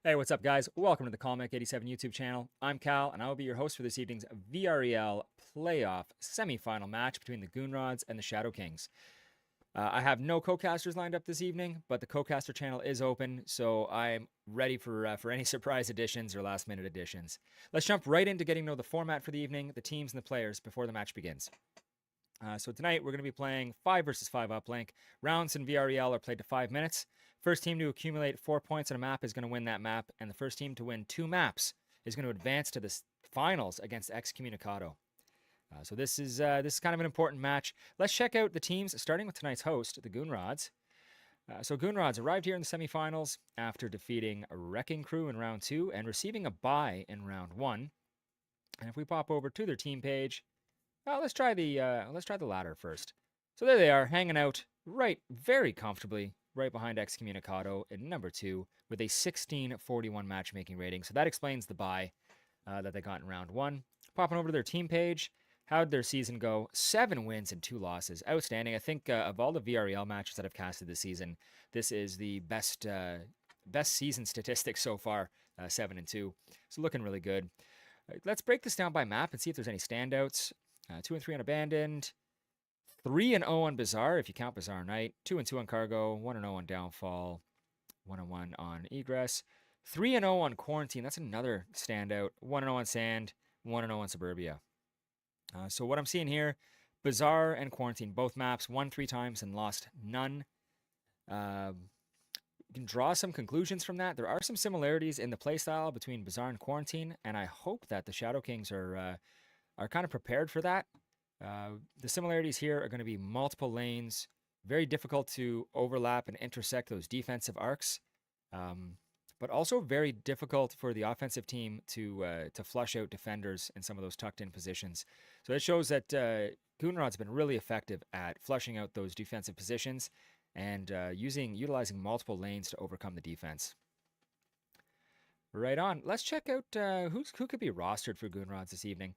Hey, what's up, guys? Welcome to the Calmec87 YouTube channel. I'm Cal, and I will be your host for this evening's VREL playoff semifinal match between the Goon and the Shadow Kings. I have no co-casters lined up this evening, but the co-caster channel is open, so I'm ready for any surprise additions or last-minute additions. Let's jump right into getting to know the format for the evening, the teams, and the players before the match begins. So tonight we're going to be playing 5 versus 5 uplink. Rounds in VREL are played to 5 minutes. First team to accumulate 4 points on a map is going to win that map, and the first team to win 2 maps is going to advance to the finals against Excommunicado. So this is kind of an important match. Let's check out the teams, starting with tonight's host, the Goonrods. So Goonrods arrived here in the semifinals after defeating a Wrecking Crew in round 2 and receiving a bye in round 1. And if we pop over to their team page, let's try the ladder first. So there they are, hanging out very comfortably right behind Excommunicado in number 2 with a 1641 matchmaking rating. So that explains the bye that they got in round 1. Popping over to their team page, how'd their season go? 7 wins and 2 losses. Outstanding. I think of all the VREL matches that I've casted this season, this is the best season statistics so far, 7 and 2. So looking really good. Let's break this down by map and see if there's any standouts. 2 and 3 on Abandoned. 3 and 0 on Bizarre, if you count Bizarre Night. 2 and 2 on Cargo. 1 and 0 on Downfall. 1 and 1 on Egress. 3 and 0 on Quarantine. That's another standout. 1 and 0 on Sand. 1 and 0 on Suburbia. So what I'm seeing here, Bizarre and Quarantine, both maps, won 3 times and lost none. You can draw some conclusions from that. There are some similarities in the playstyle between Bizarre and Quarantine, and I hope that the Shadow Kings are kind of prepared for that. The similarities here are going to be multiple lanes, very difficult to overlap and intersect those defensive arcs, but also very difficult for the offensive team to flush out defenders in some of those tucked-in positions. So it shows that Goonrod's been really effective at flushing out those defensive positions and utilizing multiple lanes to overcome the defense. Right on. Let's check out who could be rostered for Goonrods this evening.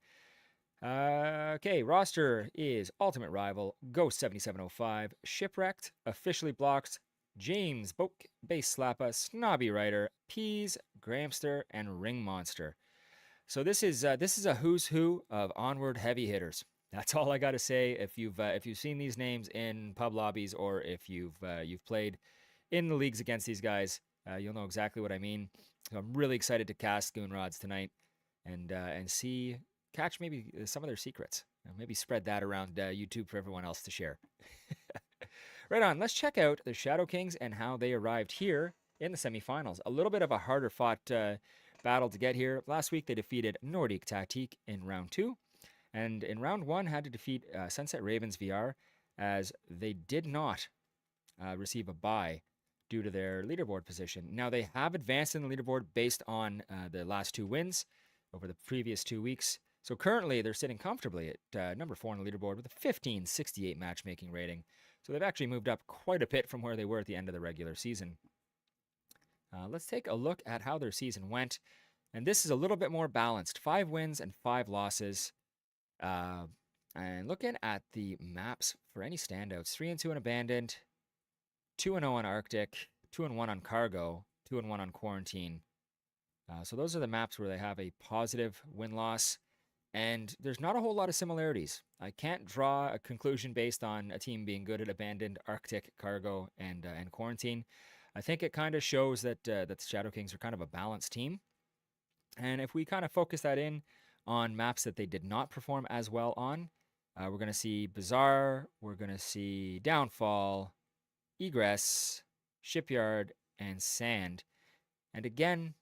Okay, roster is Ultimate Rival, Ghost 7705, Shipwrecked, Officially Blocked, James, Boke, Base Slappa, Snobby Rider, Peas, Gramster, and Ring Monster. So this is a who's who of Onward heavy hitters. That's all I got to say. If you've seen these names in pub lobbies or if you've played in the leagues against these guys, you'll know exactly what I mean. So I'm really excited to cast Goonrods tonight and catch maybe some of their secrets. Maybe spread that around YouTube for everyone else to share. Right on, let's check out the Shadow Kings and how they arrived here in the semifinals. A little bit of a harder fought battle to get here. Last week they defeated Nordic Tactique in round 2. And in round 1 had to defeat Sunset Ravens VR as they did not receive a bye due to their leaderboard position. Now they have advanced in the leaderboard based on the last 2 wins over the previous 2 weeks. So currently, they're sitting comfortably at number 4 on the leaderboard with a 1568 matchmaking rating. So they've actually moved up quite a bit from where they were at the end of the regular season. Let's take a look at how their season went. And this is a little bit more balanced. 5 wins and 5 losses. And looking at the maps for any standouts. 3 and 2 on Abandoned. 2 and 0 on Arctic. 2 and 1 on Cargo. 2 and 1 on Quarantine. So those are the maps where they have a positive win-loss. And there's not a whole lot of similarities. I can't draw a conclusion based on a team being good at Abandoned, Arctic, Cargo, and Quarantine. I think it kind of shows that the Shadow Kings are kind of a balanced team. And if we kind of focus that in on maps that they did not perform as well on, we're going to see Bizarre, we're going to see Downfall, Egress, Shipyard, and Sand. And again,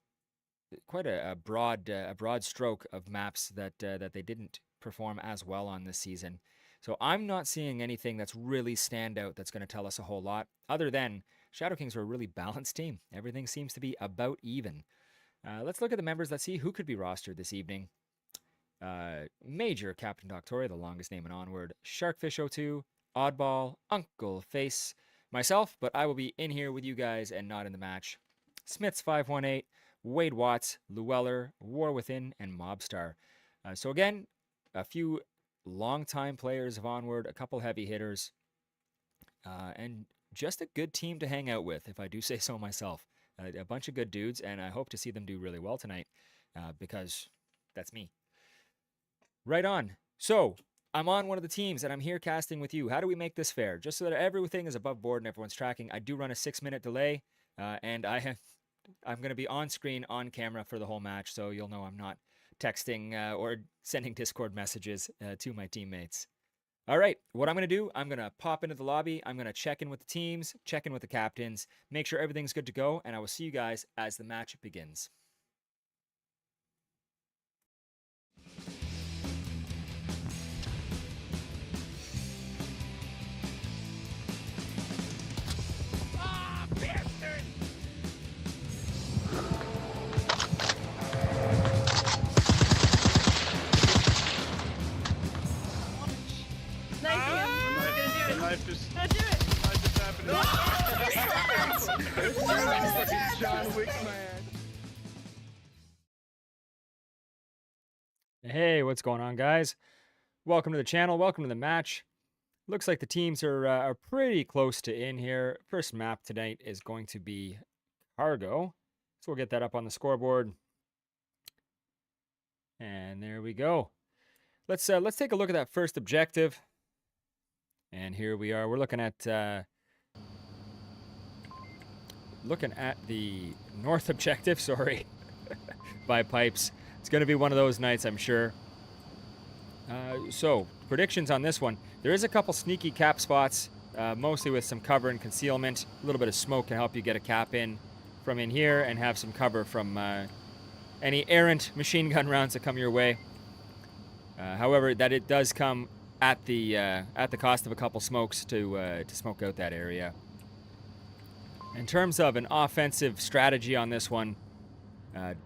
quite a broad stroke of maps that they didn't perform as well on this season. So I'm not seeing anything that's really stand out that's going to tell us a whole lot, other than Shadow Kings are a really balanced team. Everything seems to be about even. Let's look at the members. Let's see who could be rostered this evening. Major Captain Doctoria, the longest name in Onward, Sharkfish02, Oddball, Uncle Face, myself, but I will be in here with you guys and not in the match. Smiths518, Wade Watts, Llewellyn, War Within, and Mobstar. So again, a few longtime players of Onward, a couple heavy hitters, and just a good team to hang out with, if I do say so myself. a bunch of good dudes, and I hope to see them do really well tonight because that's me. Right on. So I'm on one of the teams, and I'm here casting with you. How do we make this fair? Just so that everything is above board and everyone's tracking. I do run a 6-minute delay, and I'm going to be on screen, on camera for the whole match, so you'll know I'm not texting or sending Discord messages to my teammates. All right, what I'm going to do, I'm going to pop into the lobby. I'm going to check in with the teams, check in with the captains, make sure everything's good to go, and I will see you guys as the match begins. Hey, what's going on, guys? Welcome to the channel. Welcome to the match. Looks like the teams are pretty close to in here. First map tonight is going to be Cargo. So we'll get that up on the scoreboard. And there we go. Let's take a look at that first objective. And here we are. We're looking at the north objective, sorry, by Pipes. It's going to be one of those nights, I'm sure. So, predictions on this one. There is a couple sneaky cap spots, mostly with some cover and concealment. A little bit of smoke can help you get a cap in from in here and have some cover from any errant machine gun rounds that come your way. However, that it does come at the cost of a couple smokes to smoke out that area. In terms of an offensive strategy on this one,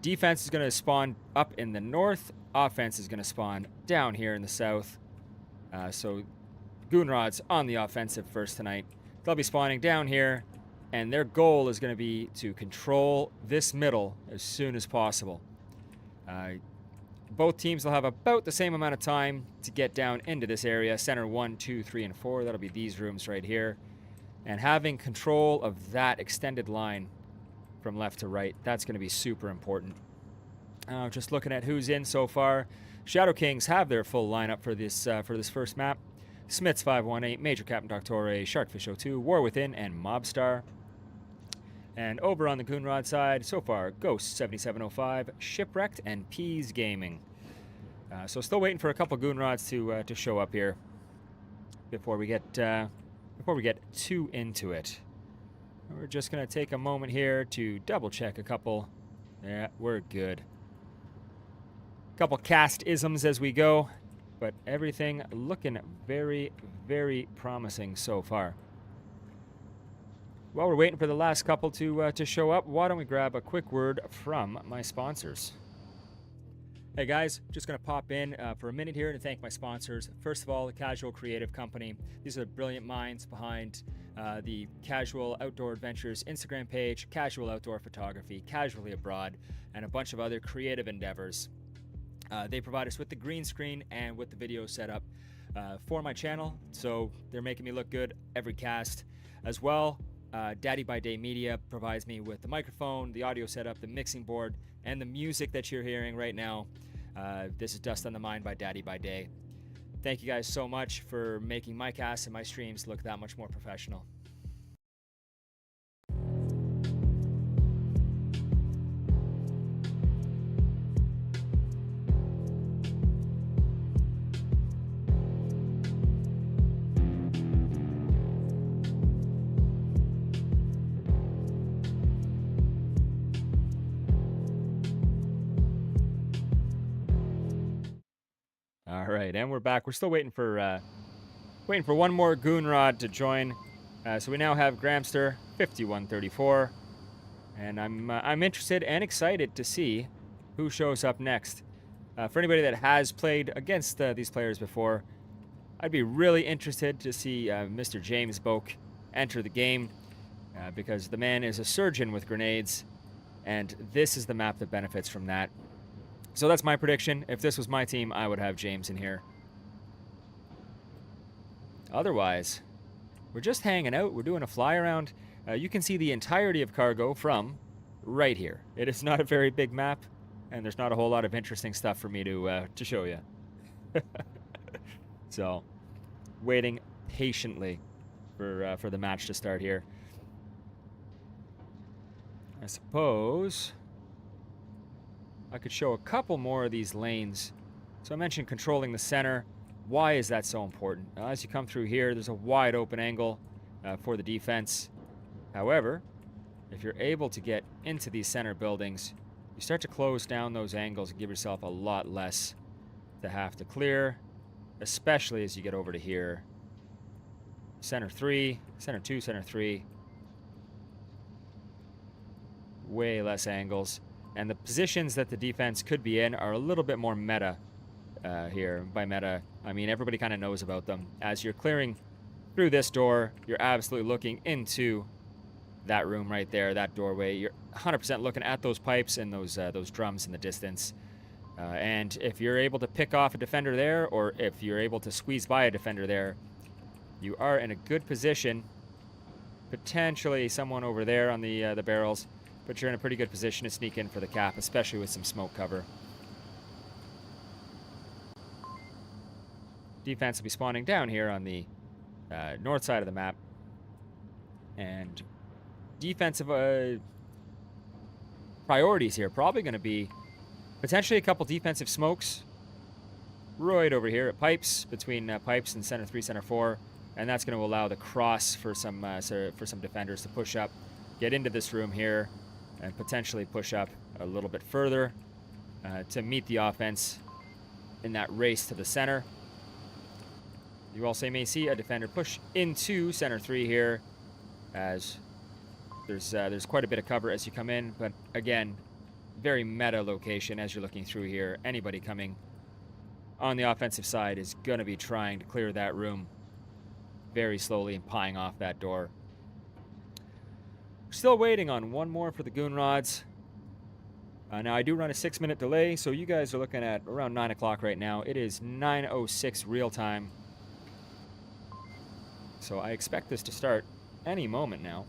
defense is going to spawn up in the north. Offense is going to spawn down here in the south. So Goon Rods on the offensive first tonight. They'll be spawning down here, and their goal is going to be to control this middle as soon as possible. Both teams will have about the same amount of time to get down into this area. Center 1, 2, 3, and 4. That'll be these rooms right here. And having control of that extended line from left to right, that's going to be super important. Just looking at who's in so far. Shadow Kings have their full lineup for this first map. Smiths 518, Major Captain Doctore, Sharkfish 02, War Within, and Mobstar. And over on the Goon Rod side, so far, Ghost 7705, Shipwrecked, and Peas Gaming. So still waiting for a couple Goon Rods to show up here before we get too into it. We're just gonna take a moment here to double check a couple. Yeah, we're good. Couple cast isms as we go, but everything looking very, very promising so far. While we're waiting for the last couple to show up, why don't we grab a quick word from my sponsors. Hey guys, just going to pop in for a minute here to thank my sponsors. First of all, the Casual Creative Company. These are the brilliant minds behind the Casual Outdoor Adventures Instagram page, Casual Outdoor Photography, Casually Abroad, and a bunch of other creative endeavors. They provide us with the green screen and with the video setup for my channel, so they're making me look good every cast. As well, Daddy by Day Media provides me with the microphone, the audio setup, the mixing board, and the music that you're hearing right now. This is Dust on the Mind by Daddy by Day. Thank you guys so much for making my casts and my streams look that much more professional. All right, and we're back. We're still waiting for one more Goon Rod to join. So we now have Gramster 5134, and I'm interested and excited to see who shows up next. For anybody that has played against these players before, I'd be really interested to see Mr. James Boak enter the game because the man is a surgeon with grenades, and this is the map that benefits from that. So that's my prediction. If this was my team, I would have James in here. Otherwise, we're just hanging out. We're doing a fly around. You can see the entirety of Cargo from right here. It is not a very big map, and there's not a whole lot of interesting stuff for me to show you. So, waiting patiently for the match to start here. I suppose I could show a couple more of these lanes. So I mentioned controlling the center. Why is that so important? As you come through here, there's a wide open angle for the defense. However, if you're able to get into these center buildings, you start to close down those angles and give yourself a lot less to have to clear, especially as you get over to here. Center 3, center 2, center 3. Way less angles. And the positions that the defense could be in are a little bit more meta here. By meta, I mean everybody kind of knows about them. As you're clearing through this door, you're absolutely looking into that room right there, that doorway. You're 100% looking at those pipes and those drums in the distance. And if you're able to pick off a defender there, or if you're able to squeeze by a defender there, you are in a good position. Potentially someone over there on the barrels, but you're in a pretty good position to sneak in for the cap, especially with some smoke cover. Defense will be spawning down here on the north side of the map. And defensive priorities here probably going to be potentially a couple defensive smokes right over here at pipes, between pipes and center 3, center 4. And that's going to allow the cross for some defenders to push up, get into this room here, and potentially push up a little bit further to meet the offense in that race to the center. You also may see a defender push into center 3 here, as there's quite a bit of cover as you come in, but again, very meta location as you're looking through here. Anybody coming on the offensive side is going to be trying to clear that room very slowly and pieing off that door. Still waiting on one more for the Goon rods. Now I do run a 6-minute delay, so you guys are looking at around 9 o'clock right now. It is 9:06 real time. So I expect this to start any moment now.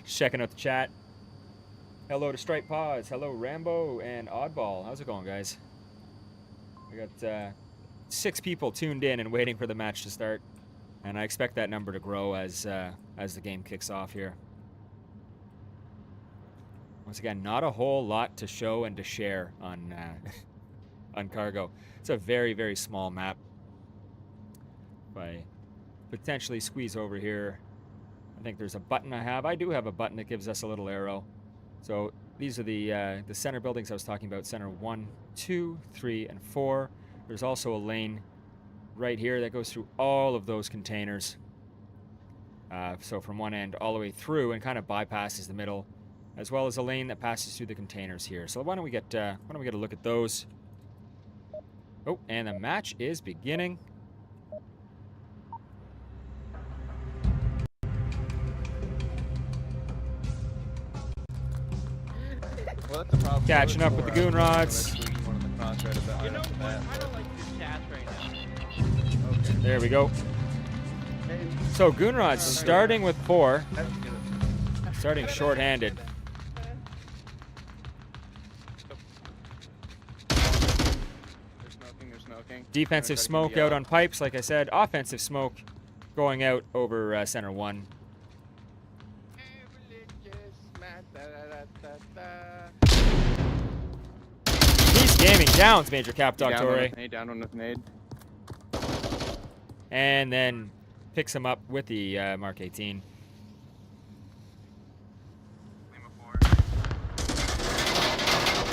Just checking out the chat. Hello to Stripe Pods. Hello Rambo and Oddball. How's it going, guys? I got 6 people tuned in and waiting for the match to start, and I expect that number to grow as the game kicks off here. Once again, not a whole lot to show and to share on on Cargo. It's a very, very small map. If I potentially squeeze over here, I think there's a button I have. I do have a button that gives us a little arrow. So these are the center buildings I was talking about, center 1, 2, 3, and 4. There's also a lane right here that goes through all of those containers. So from one end all the way through and kind of bypasses the middle, as well as a lane that passes through the containers here. So why don't we get a look at those? Oh, and the match is beginning. Well, that's the problem. Catching up with the Goon rods. You know what? I don't like this chat right now. Okay. There we go. So Goon rods starting with 4, starting short-handed. They're smoking. Defensive smoke out on pipes, like I said. Offensive smoke going out over center 1. He's gaming downs, Major Cap Doctore. Down one with nade. And then picks him up with the Mark 18.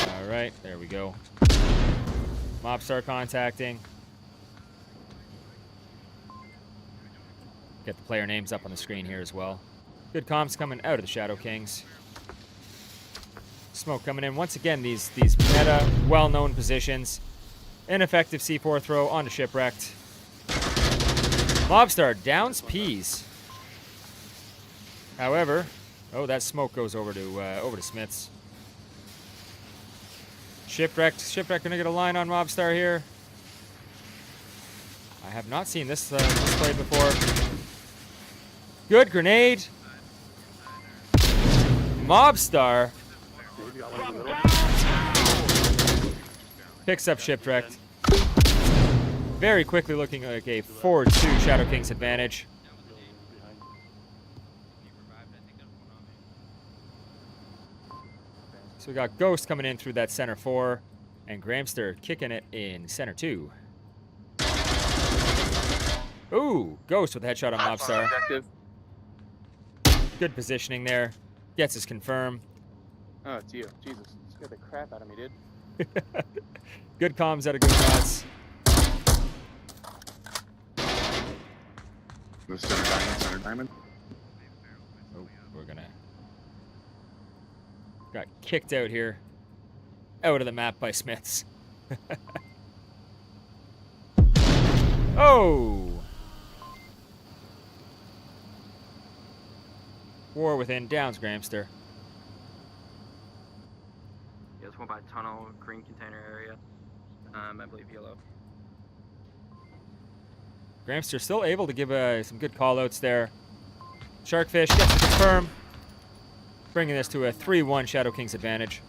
All right, there we go. Mobstar contacting. Get the player names up on the screen here as well. Good comms coming out of the Shadow Kings. Smoke coming in. Once again, these meta, well-known positions. Ineffective C4 throw onto Shipwrecked. Mobstar downs Peas. However, oh, that smoke goes over to Smiths. Shipwrecked gonna get a line on Mobstar here. I have not seen this played before. Good grenade. Mobstar picks up Shipwrecked. Very quickly looking like a 4-2 Shadow Kings advantage. So we got Ghost coming in through that center 4, and Gramster kicking it in center 2. Ooh, Ghost with a headshot on Mobstar. Good positioning there. Gets his confirm. Oh, it's you. Jesus. Scared the crap out of me, dude. Good comms out of Goon Rods. The center diamond. Oh, we're gonna... Got kicked out here. Out of the map by Smiths. Oh! War within, downs Gramster. Yeah, this one by tunnel, green container area. I believe yellow. Gramster still able to give some good call-outs there. Sharkfish gets to confirm, bringing this to a 3-1 Shadow Kings advantage.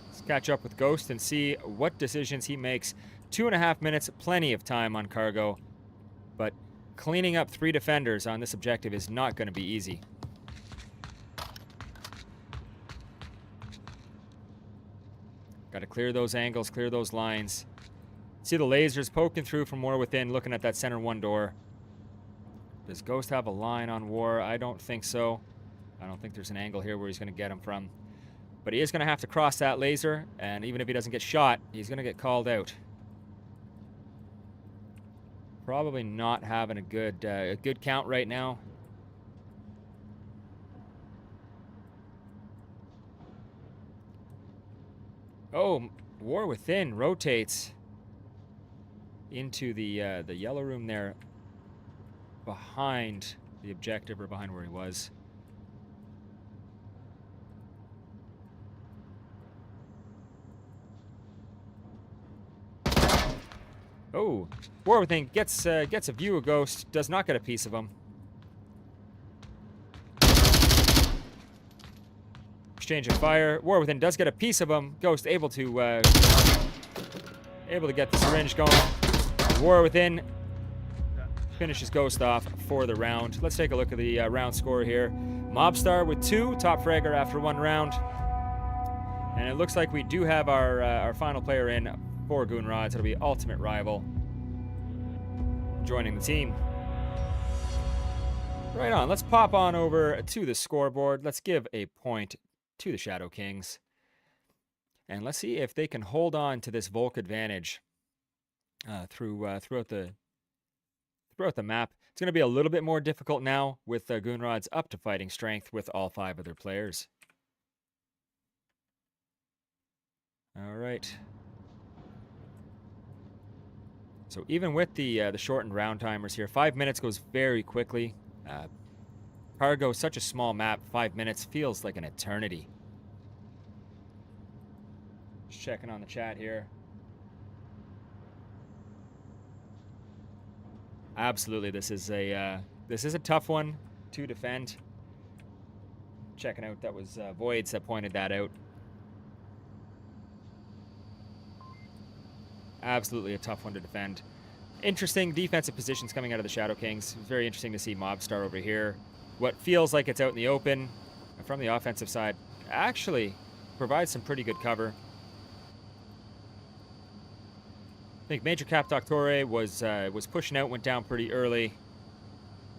Let's catch up with Ghost and see what decisions he makes. 2.5 minutes, plenty of time on cargo, but cleaning up 3 defenders on this objective is not going to be easy. Got to clear those angles, clear those lines. See the lasers poking through from War within, looking at that center 1 door. Does Ghost have a line on War? I don't think so. I don't think there's an angle here where he's going to get him from. But he is going to have to cross that laser, and even if he doesn't get shot, he's going to get called out. Probably not having a good count right now. Oh, War within rotates into the yellow room there, behind the objective, or behind where he was. Oh, War within gets a view of Ghost, does not get a piece of him. Exchange of fire. War within does get a piece of him. Ghost able to get the syringe going. War within finishes Ghost off for the round. Let's take a look at the round score here. Mobstar with 2, top fragger after 1 round. And it looks like we do have our final player in for Goon Rods. It'll be Ultimate Rival joining the team. Right on, let's pop on over to the scoreboard. Let's give a point to the Shadow Kings. And let's see if they can hold on to this Volk advantage throughout the map. It's going to be a little bit more difficult now with Goon Rods up to fighting strength with all 5 of their players. All right. So even with the shortened round timers here, 5 minutes goes very quickly. Cargo is such a small map, 5 minutes feels like an eternity. Just checking on the chat here. Absolutely, this is a tough one to defend. Checking out, that was Voids that pointed that out. Absolutely a tough one to defend. Interesting defensive positions coming out of the Shadow Kings. It's very interesting to see Mobstar over here. What feels like it's out in the open from the offensive side actually provides some pretty good cover. I think Major Cap Doctore was pushing out, went down pretty early.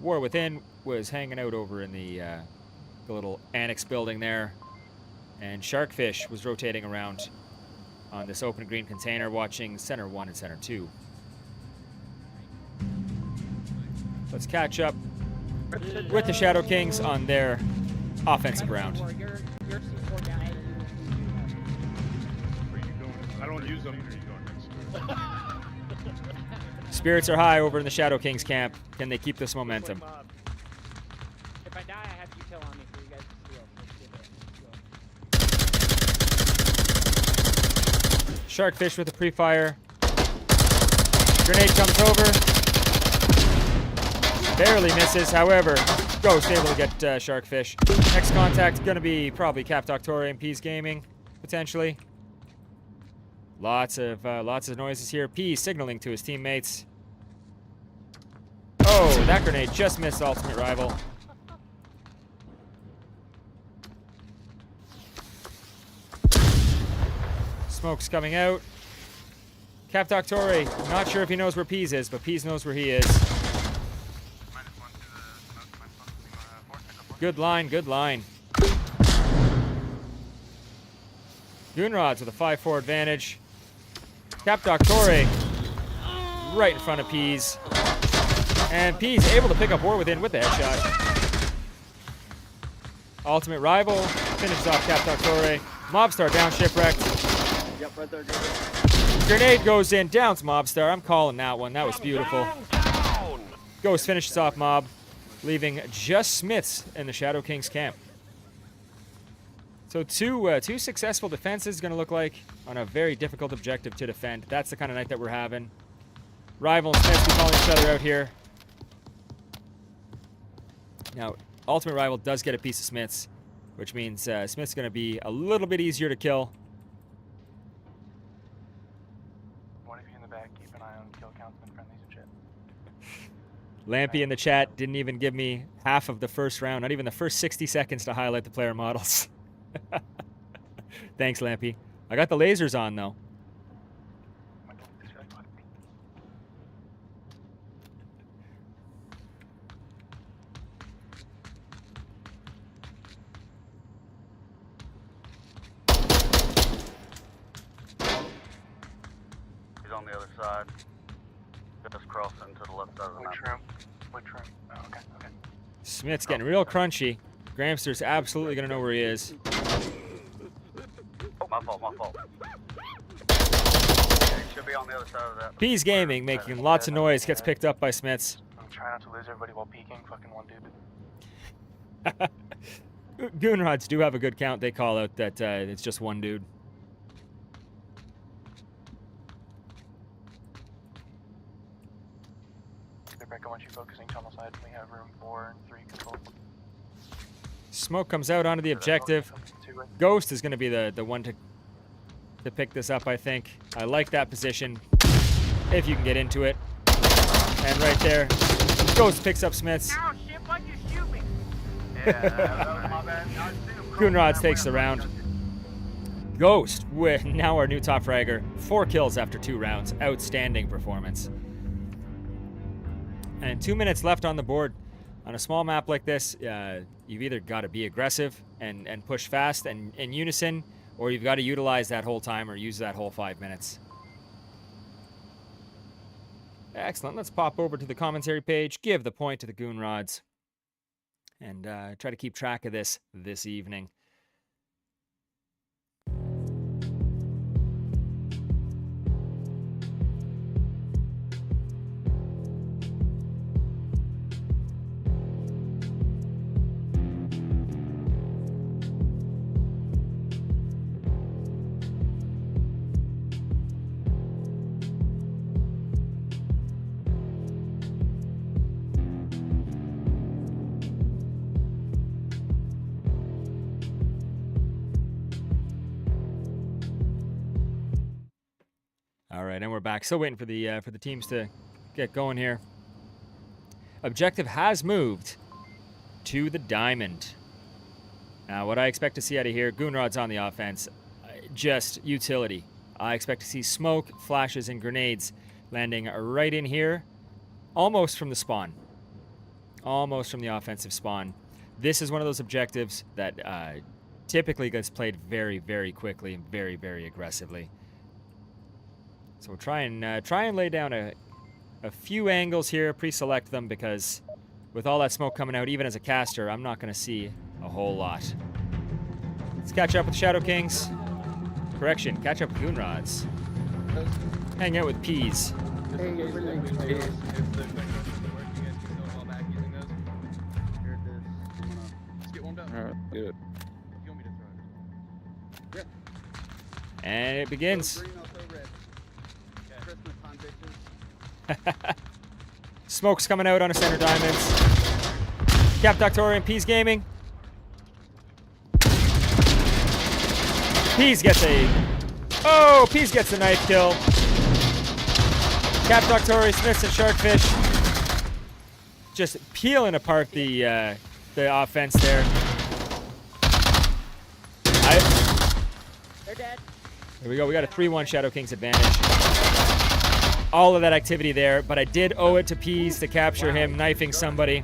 War within was hanging out over in the little annex building there, and Sharkfish was rotating around on this open green container, watching center 1 and center 2. Let's catch up with the Shadow Kings on their offensive round. I don't use them. Spirits are high over in the Shadow Kings camp. Can they keep this momentum? If I die, I have util on me for you guys to steal. Sharkfish with a pre-fire. Grenade comes over. Barely misses. However, Ghost able to get Sharkfish. Next contact going to be probably Cap Doctor and Peas Gaming, potentially. Lots of noises here. Peas signaling to his teammates. Oh, that grenade just missed Ultimate Rival. Smoke's coming out. Cap Doctor, not sure if he knows where Peas is, but Peas knows where he is. Good line, good line. Goonrods with a 5-4 advantage. Cap Doctor right in front of Peas. And Peas able to pick up War Within with the headshot. Ultimate Rival finishes off Cap Doctor. Mobstar down shipwrecked. Yep, right there. Grenade goes in, downs Mobstar. I'm calling that one. That was beautiful. Ghost finishes off Mob, leaving just Smiths in the Shadow King's camp. So two successful defenses going to look like on a very difficult objective to defend. That's the kind of night that we're having. Rival and Smiths be calling each other out here. Now, Ultimate Rival does get a piece of Smiths, which means Smith's going to be a little bit easier to kill. One of you in the back, keep an eye on kill counts and friendlies and shit. Lampy in the chat didn't even give me half of the first round, not even the first 60 seconds to highlight the player models. Thanks, Lampy. I got the lasers on, though. He's on the other side. Just crossing to the left side of the map. Which room? Oh, okay, okay. Smith's getting real crunchy. Gramster's absolutely going to know where he is. Oh, my fault. He should be on the other side of that. Peas Gaming making lots of noise, gets picked up by Smiths. I'm trying not to lose everybody while peeking. Fucking one dude. Goonrods do have a good count. They call out that it's just one dude. Rebecca, once you focusing tunnel side, we have room 4 and 3 control. Smoke comes out onto the objective. Ghost is going to be the one to pick this up, I think. I like that position, if you can get into it. And right there, Ghost picks up Smiths. Ow, shit, why'd you shoot me? Goonrods takes the round. Ghost, with now our new top fragger. 4 kills after 2 rounds. Outstanding performance. And 2 minutes left on the board. On a small map like this, you've either got to be aggressive and push fast and in unison, or you've got to utilize that whole time or use that whole 5 minutes. Excellent. Let's pop over to the commentary page, give the point to the Goonrods, and try to keep track of this evening. All right, and we're back. Still waiting for the teams to get going here. Objective has moved to the diamond. Now, what I expect to see out of here, Goonrod's on the offense, just utility. I expect to see smoke, flashes, and grenades landing right in here, almost from the spawn. Almost from the offensive spawn. This is one of those objectives that typically gets played very, very quickly and very, very aggressively. So we'll try and lay down a few angles here, pre-select them, because with all that smoke coming out, even as a caster, I'm not going to see a whole lot. Let's catch up with Shadow Kings. Correction, catch up with Goonrods. Hang out with Peas. Alright, good. And it begins. Smoke's coming out on a center diamonds. Cap Doctorian, Peas Gaming. Peas gets a... Oh, Peas gets a knife kill. Cap Doctorian, Smiths, and Sharkfish just peeling apart the offense there. They're dead. Here we go. We got a 3-1 Shadow Kings advantage. All of that activity there, but I did owe it to Peas to capture him knifing somebody.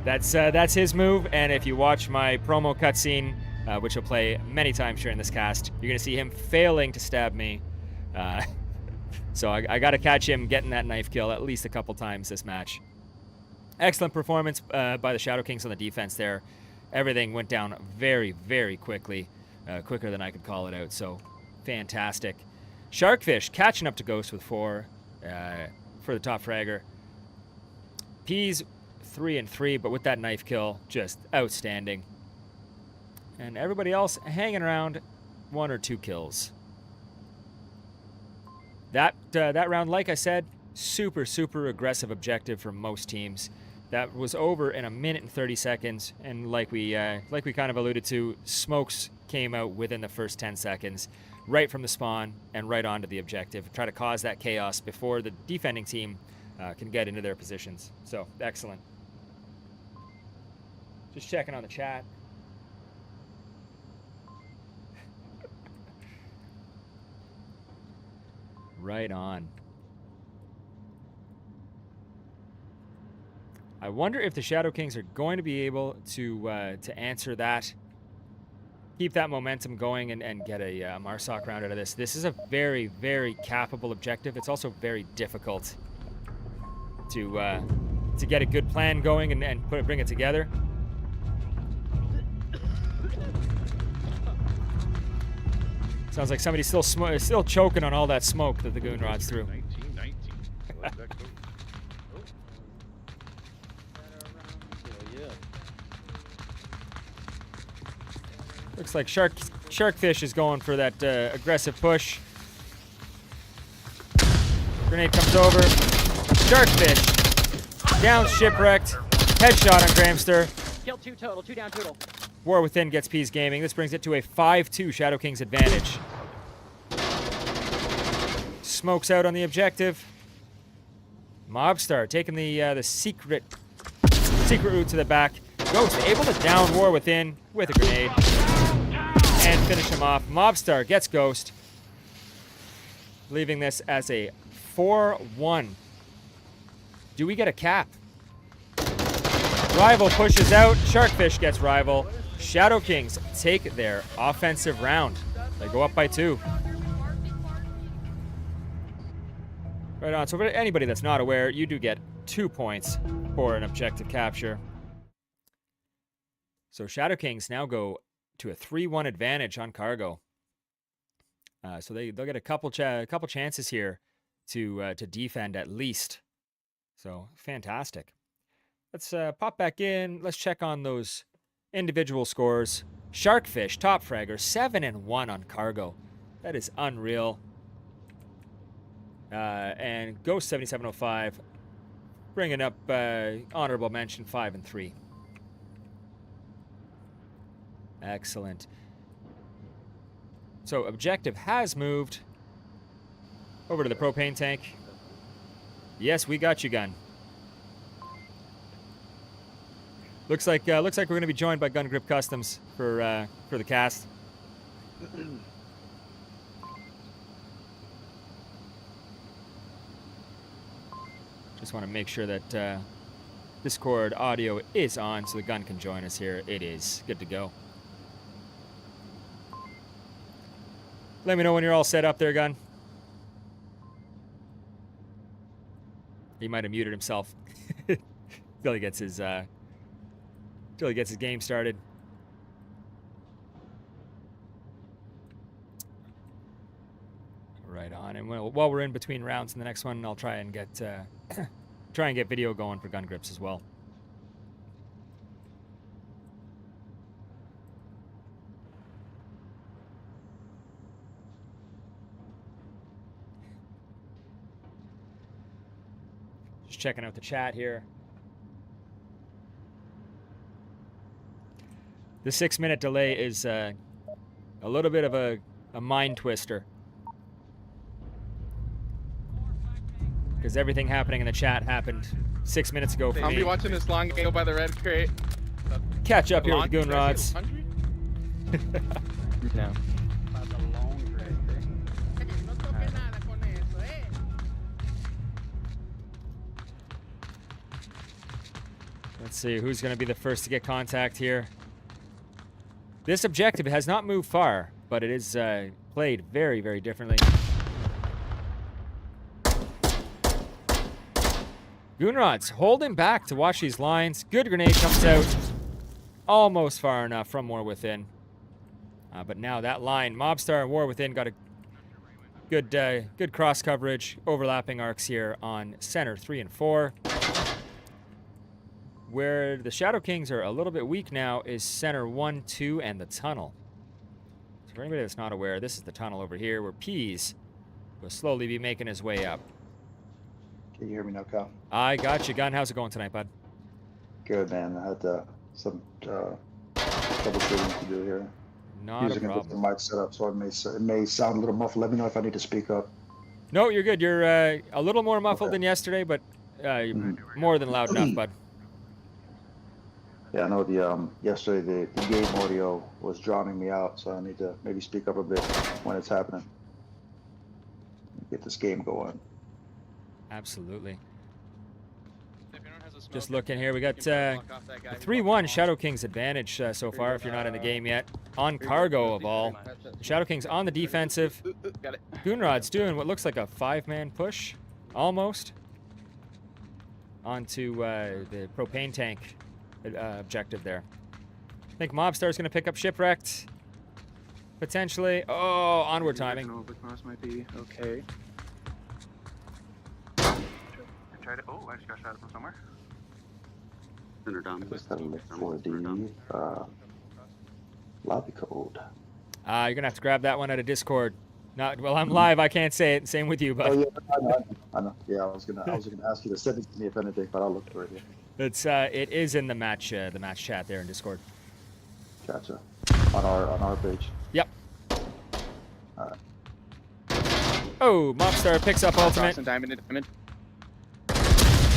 That's his move, and if you watch my promo cutscene, which will play many times during this cast, you're going to see him failing to stab me. So I got to catch him getting that knife kill at least a couple times this match. Excellent performance by the Shadow Kings on the defense there. Everything went down very, very quickly, quicker than I could call it out, so fantastic. Sharkfish catching up to Ghost with 4 for the top fragger. Peas 3 and 3, but with that knife kill, just outstanding. And everybody else hanging around 1 or 2 kills. That round, like I said, super aggressive objective for most teams. That was over in 1 minute and 30 seconds, and like we kind of alluded to, Smokes came out within the first 10 seconds, right from the spawn and right onto the objective. Try to cause that chaos before the defending team can get into their positions. So excellent. Just checking on the chat. Right on. I wonder if the Shadow Kings are going to be able to answer that, keep that momentum going, and get a Marsoc round out of this. This is a very, very capable objective. It's also very difficult to get a good plan going and bring it together. Sounds like somebody's still choking on all that smoke that the Goon Rod's through. 1919. I like that code. Looks like Sharkfish is going for that aggressive push. Grenade comes over. Sharkfish down, shipwrecked. Headshot on Gramster. Kill 2 total, 2 down total. War Within gets Peas Gaming. This brings it to a 5-2 Shadow Kings advantage. Smokes out on the objective. Mobstar taking the secret route to the back. Ghost able to down War Within with a grenade and finish him off. Mobstar gets Ghost, leaving this as a 4-1. Do we get a cap? Rival pushes out. Sharkfish gets Rival. Shadow Kings take their offensive round. They go up by 2. Right on. So for anybody that's not aware, you do get 2 points for an objective capture. So Shadow Kings now go to a 3-1 advantage on cargo. So they'll get a couple chances here to defend at least. So fantastic. Let's pop back in. Let's check on those individual scores. Sharkfish, top fragger, 7-1 on cargo. That is unreal. And Ghost 7705 bringing up honorable mention 5-3. Excellent. So objective has moved over to the propane tank. Yes, we got you, gun. Looks like we're going to be joined by Gun Grip Customs for the cast. Just want to make sure that Discord audio is on so the gun can join us here. It is good to go. Let me know when you're all set up there, gun. He might have muted himself till he gets his game started. Right on. And while we're in between rounds in the next one, I'll try and get video going for Gun Grips as well. Just checking out the chat here. The 6-minute delay is a little bit of a mind twister. Because everything happening in the chat happened 6 minutes ago for I'll be me. watching this long go by the red crate. Catch up here with the Goon Rods. No. Let's see who's going to be the first to get contact here. This objective has not moved far, but it is played very, very differently. Goonrods holding back to watch these lines. Good grenade comes out. Almost far enough from War Within. But now that line, Mobstar and War Within got a good cross coverage. Overlapping arcs here on center 3 and 4. Where the Shadow Kings are a little bit weak now is center 1, 2, and the tunnel. So for anybody that's not aware, this is the tunnel over here where Peas will slowly be making his way up. Can you hear me now, Cal? I got you, Gun. How's it going tonight, bud? Good, man. I had some troubleshooting to do here. Not Using a a problem. different mic setup, so it may sound a little muffled. Let me know if I need to speak up. No, you're good. You're a little more muffled Okay. than yesterday, but more than loud enough, bud. Yeah, I know the yesterday the game audio was drowning me out, so I need to maybe speak up a bit when it's happening. Get this game going. Absolutely. If anyone has a smoke, Just looking here, we got you can block off that guy. 3-1 Shadow Kings advantage so far if you're not in the game yet. On cargo of all. Shadow Kings on the defensive. Got it. Goonrod's doing what looks like a 5-man push, almost, onto the propane tank objective there. I think Mobstar's going to pick up Shipwrecked, potentially. Oh, onward timing. Overcross might be okay. Oh, I just got shot from somewhere. Just gotta look for the lobby code. You're going to have to grab that one out of Discord. Not well, I'm live. I can't say it. Same with you, but Oh yeah, I know. Yeah, I was gonna ask you to send it to me if anything, but I'll look for it. Yeah. it is in the match chat there in Discord. Gotcha. On our page. Yep. Alright. Oh, Mobstar picks up ultimate. Crossing diamond and diamond.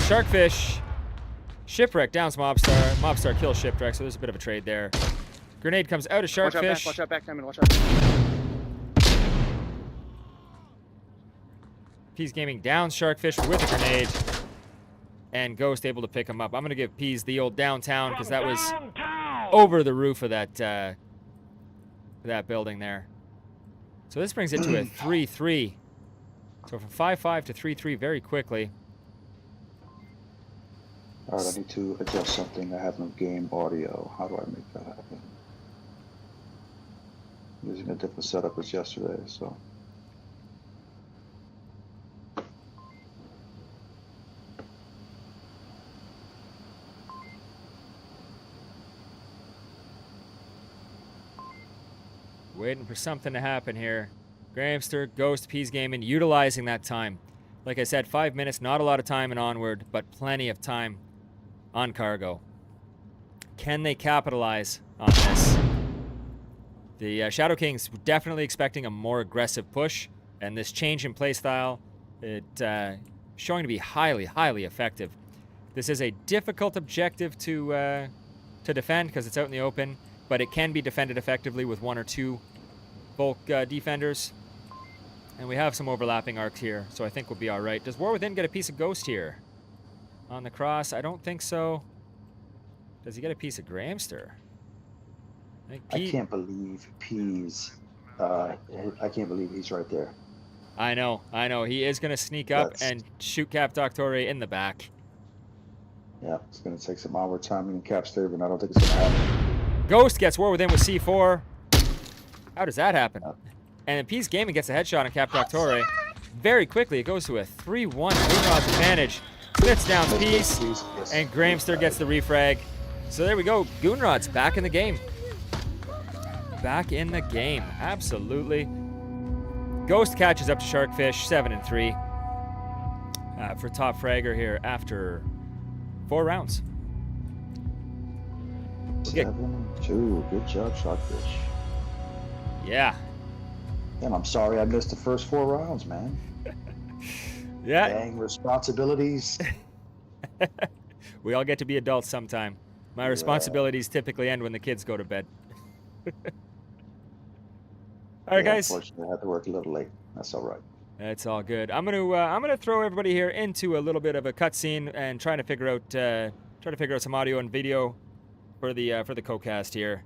Sharkfish. Shipwreck downs Mobstar. Mobstar kills Shipwreck, so there's a bit of a trade there. Grenade comes out of Sharkfish. Watch out back diamond, watch out. Peas Gaming downs Sharkfish with a grenade. And Ghost able to pick him up. I'm going to give Peas the old downtown because that was over the roof of that building there. So this brings it to a 3-3. So from 5-5 to 3-3 very quickly. Alright, I need to adjust something. I have no game audio. How do I make that happen? Using a different setup as yesterday, so. Waiting for something to happen here. Gramster, Ghost, Peas Gaming, utilizing that time. Like I said, 5 minutes, not a lot of time in Onward, but plenty of time on cargo. Can they capitalize on this? The Shadow Kings were definitely expecting a more aggressive push, and this change in playstyle, showing to be highly, highly effective. This is a difficult objective to defend because it's out in the open, but it can be defended effectively with 1 or 2 bulk defenders. And we have some overlapping arcs here, so I think we'll be all right. Does War Within get a piece of Ghost here? On the cross? I don't think so. Does he get a piece of Gramster? I can't believe Peas. I can't believe he's right there. I know. He is going to sneak up and shoot Cap Doctore in the back. Yeah, it's going to take some onward timing and Cap's there, but I don't think it's going to happen. Ghost gets War Within with C4. How does that happen? And then Peas Gaming gets a headshot on Cap Doctore. Very quickly, it goes to a 3-1 Goonrod's advantage. Splits down Peas, and Gramster gets the refrag. So there we go. Goonrod's back in the game. Back in the game. Absolutely. Ghost catches up to Sharkfish, 7-3. for top fragger here after 4 rounds. Okay. 7-2. Good job, Shotfish. Yeah. And I'm sorry I missed the first 4 rounds, man. Yeah. Dang responsibilities. We all get to be adults sometime. My responsibilities typically end when the kids go to bed. All right, guys. Unfortunately, I had to work a little late. That's all right. That's all good. I'm gonna throw everybody here into a little bit of a cutscene and try to figure out some audio and video for the co-cast here.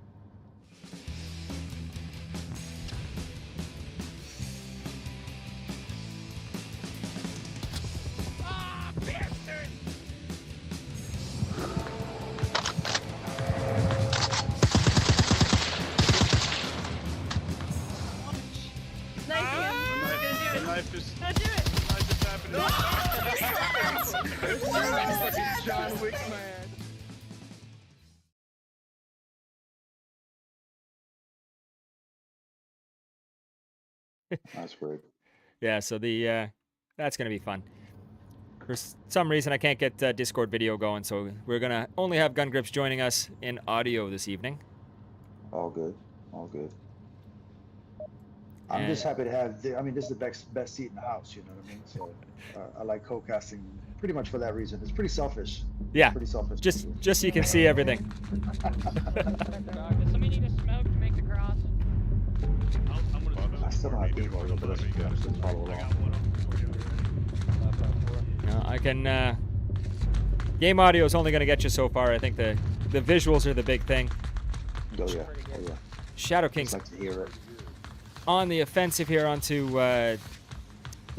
The knife is happening. John Wick, man. That's great. Yeah, so that's gonna be fun. For some reason, I can't get Discord video going, so we're gonna only have Gun Grips joining us in audio this evening. All good. All good. I'm just happy to have. I mean, this is the best seat in the house. You know what I mean? So I like co-casting pretty much for that reason. It's pretty selfish. Yeah. Pretty selfish. Just so you can see everything. Does somebody need a smoke to make the cross? I still don't have game audio, but that's okay. I'm still follow along. I can. Game audio is only gonna get you so far. I think the visuals are the big thing. Oh yeah. Oh yeah. Shadow Kings Just like to hear it. on the offensive here onto the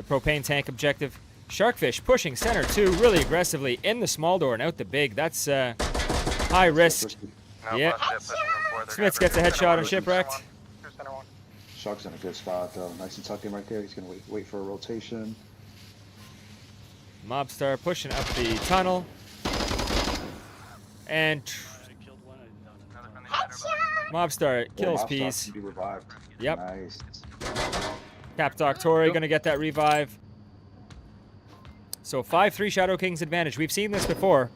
propane tank objective. Sharkfish pushing center 2 really aggressively in the small door and out the big. That's high risk. Yeah. Smith gets a headshot on Shipwrecked. Shark's in a good spot though. Nice and tucked in right there. He's gonna wait for a rotation. Mobstar pushing up the tunnel. And Mobstar kills Mobstar Peas. can be revived. Yep. Nice. Cap Doctori gonna get that revive. So 5-3 Shadow Kings advantage. We've seen this before.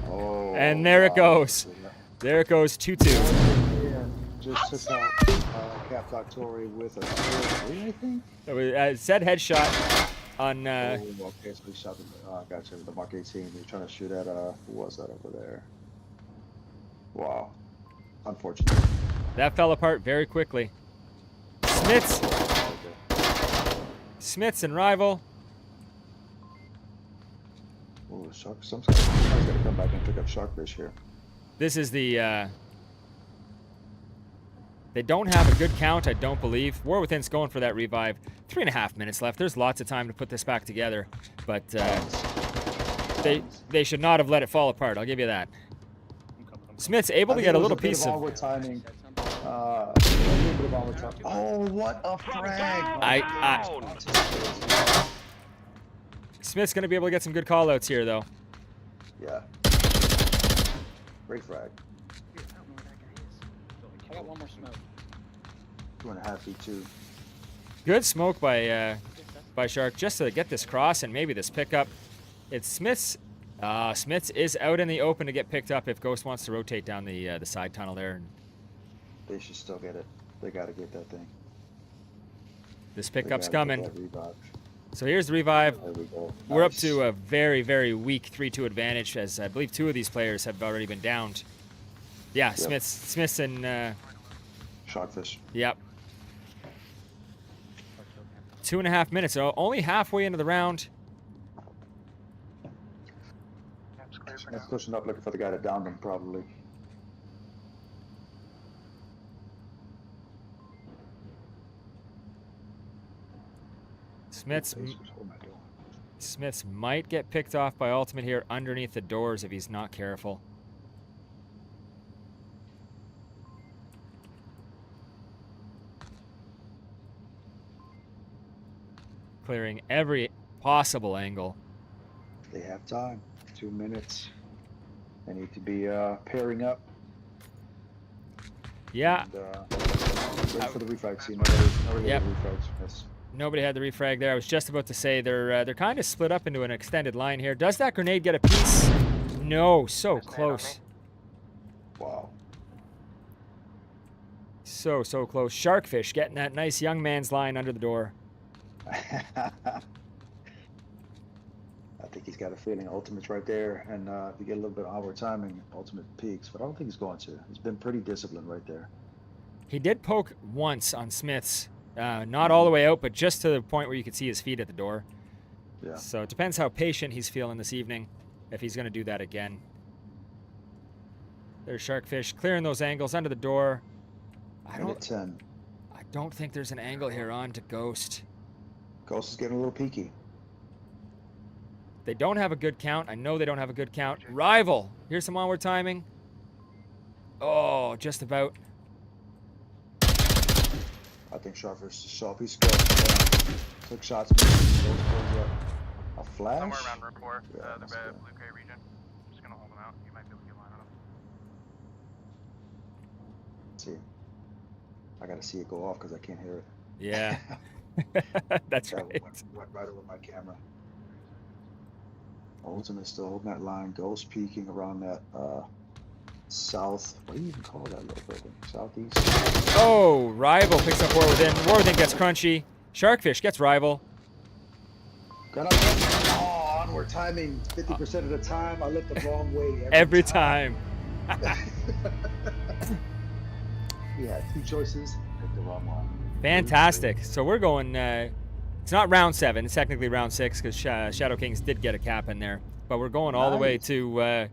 Oh. And there it goes. There it goes, 2-2. Yeah, just took out Cap Doctori with a 3, I think. It was said headshot on. Okay, so he shot the. Gotcha. The Mark 18. He was trying to shoot at. Who was that over there? Wow. Unfortunate. That fell apart very quickly. Smiths and Rival. Oh, Shark. Somebody's got to come back and pick up Sharkfish here. This is the. They don't have a good count, I don't believe. War Within's going for that revive. 3.5 minutes left. There's lots of time to put this back together, but they should not have let it fall apart. I'll give you that. Smith's able to get a little piece of. Onward timing. A little bit of onward timing. Oh, what a frag! Smith's gonna be able to get some good callouts here, though. Yeah. Great frag. I got one more smoke. 2.5 V2. Good smoke by Shark just to get this cross and maybe this pickup. It's Smith's. Smith's is out in the open to get picked up if Ghost wants to rotate down the side tunnel there. They should still get it. They got to get that thing. This They pickup's gotta get coming. that revive. So here's the revive. There we go. We're up Nice. to a very, very weak 3-2 advantage, as I believe 2 of these players have already been downed. Yeah, Yep. Smith's and Sharkfish. yep. 2.5 minutes, so only halfway into the round. That's pushing up, looking for the guy that downed him, probably. Smith's What am I doing? Smith's might get picked off by Ultimate here underneath the doors if he's not careful. Clearing every possible angle. They have time. 2 minutes. They need to be pairing up. Yeah, And, wait for the refrag. See, no, Yep. refrags. Yes. Nobody had the refrag there. I was just about to say they're kind of split up into an extended line here. Does that grenade get a piece? No, so Nice nade on close. Wow. So close. Sharkfish getting that nice young man's line under the door. I think he's got a feeling Ultimate's right there, and if you get a little bit of Onward timing, Ultimate peaks, but I don't think he's going to. He's been pretty disciplined right there. He did poke once on Smith's. Not all the way out, but just to the point where you could see his feet at the door. Yeah. So it depends how patient he's feeling this evening, if he's going to do that again. There's Sharkfish clearing those angles under the door. I Minute 10. don't think there's an angle here on to Ghost. Ghost is getting a little peaky. They don't have a good count. I know they don't have a good count. Rival. Here's some onward timing. Oh, just about. I think Sharkfish saw a piece of Ghost. Took shots. Ghost pulls up. A flash? Somewhere around room 4, Yeah, the that's red good. blue K region. I'm just gonna hold them out. You might be able to get line on them. See. I gotta see it go off because I can't hear it. Yeah. That's That right. went right over my camera. Ultimate still holding that line. Ghost peeking around that south. What do you even call that little building? Southeast? Oh, Rival picks up War Within. War Within gets crunchy. Sharkfish gets Rival. Got up. Oh, onward timing 50% of the time. I look the wrong way Every time. We had two choices. Picked the wrong one. Fantastic. So we're going. It's not round 7. It's technically round 6 because Shadow Kings did get a cap in there. But we're going all the way Nice. to.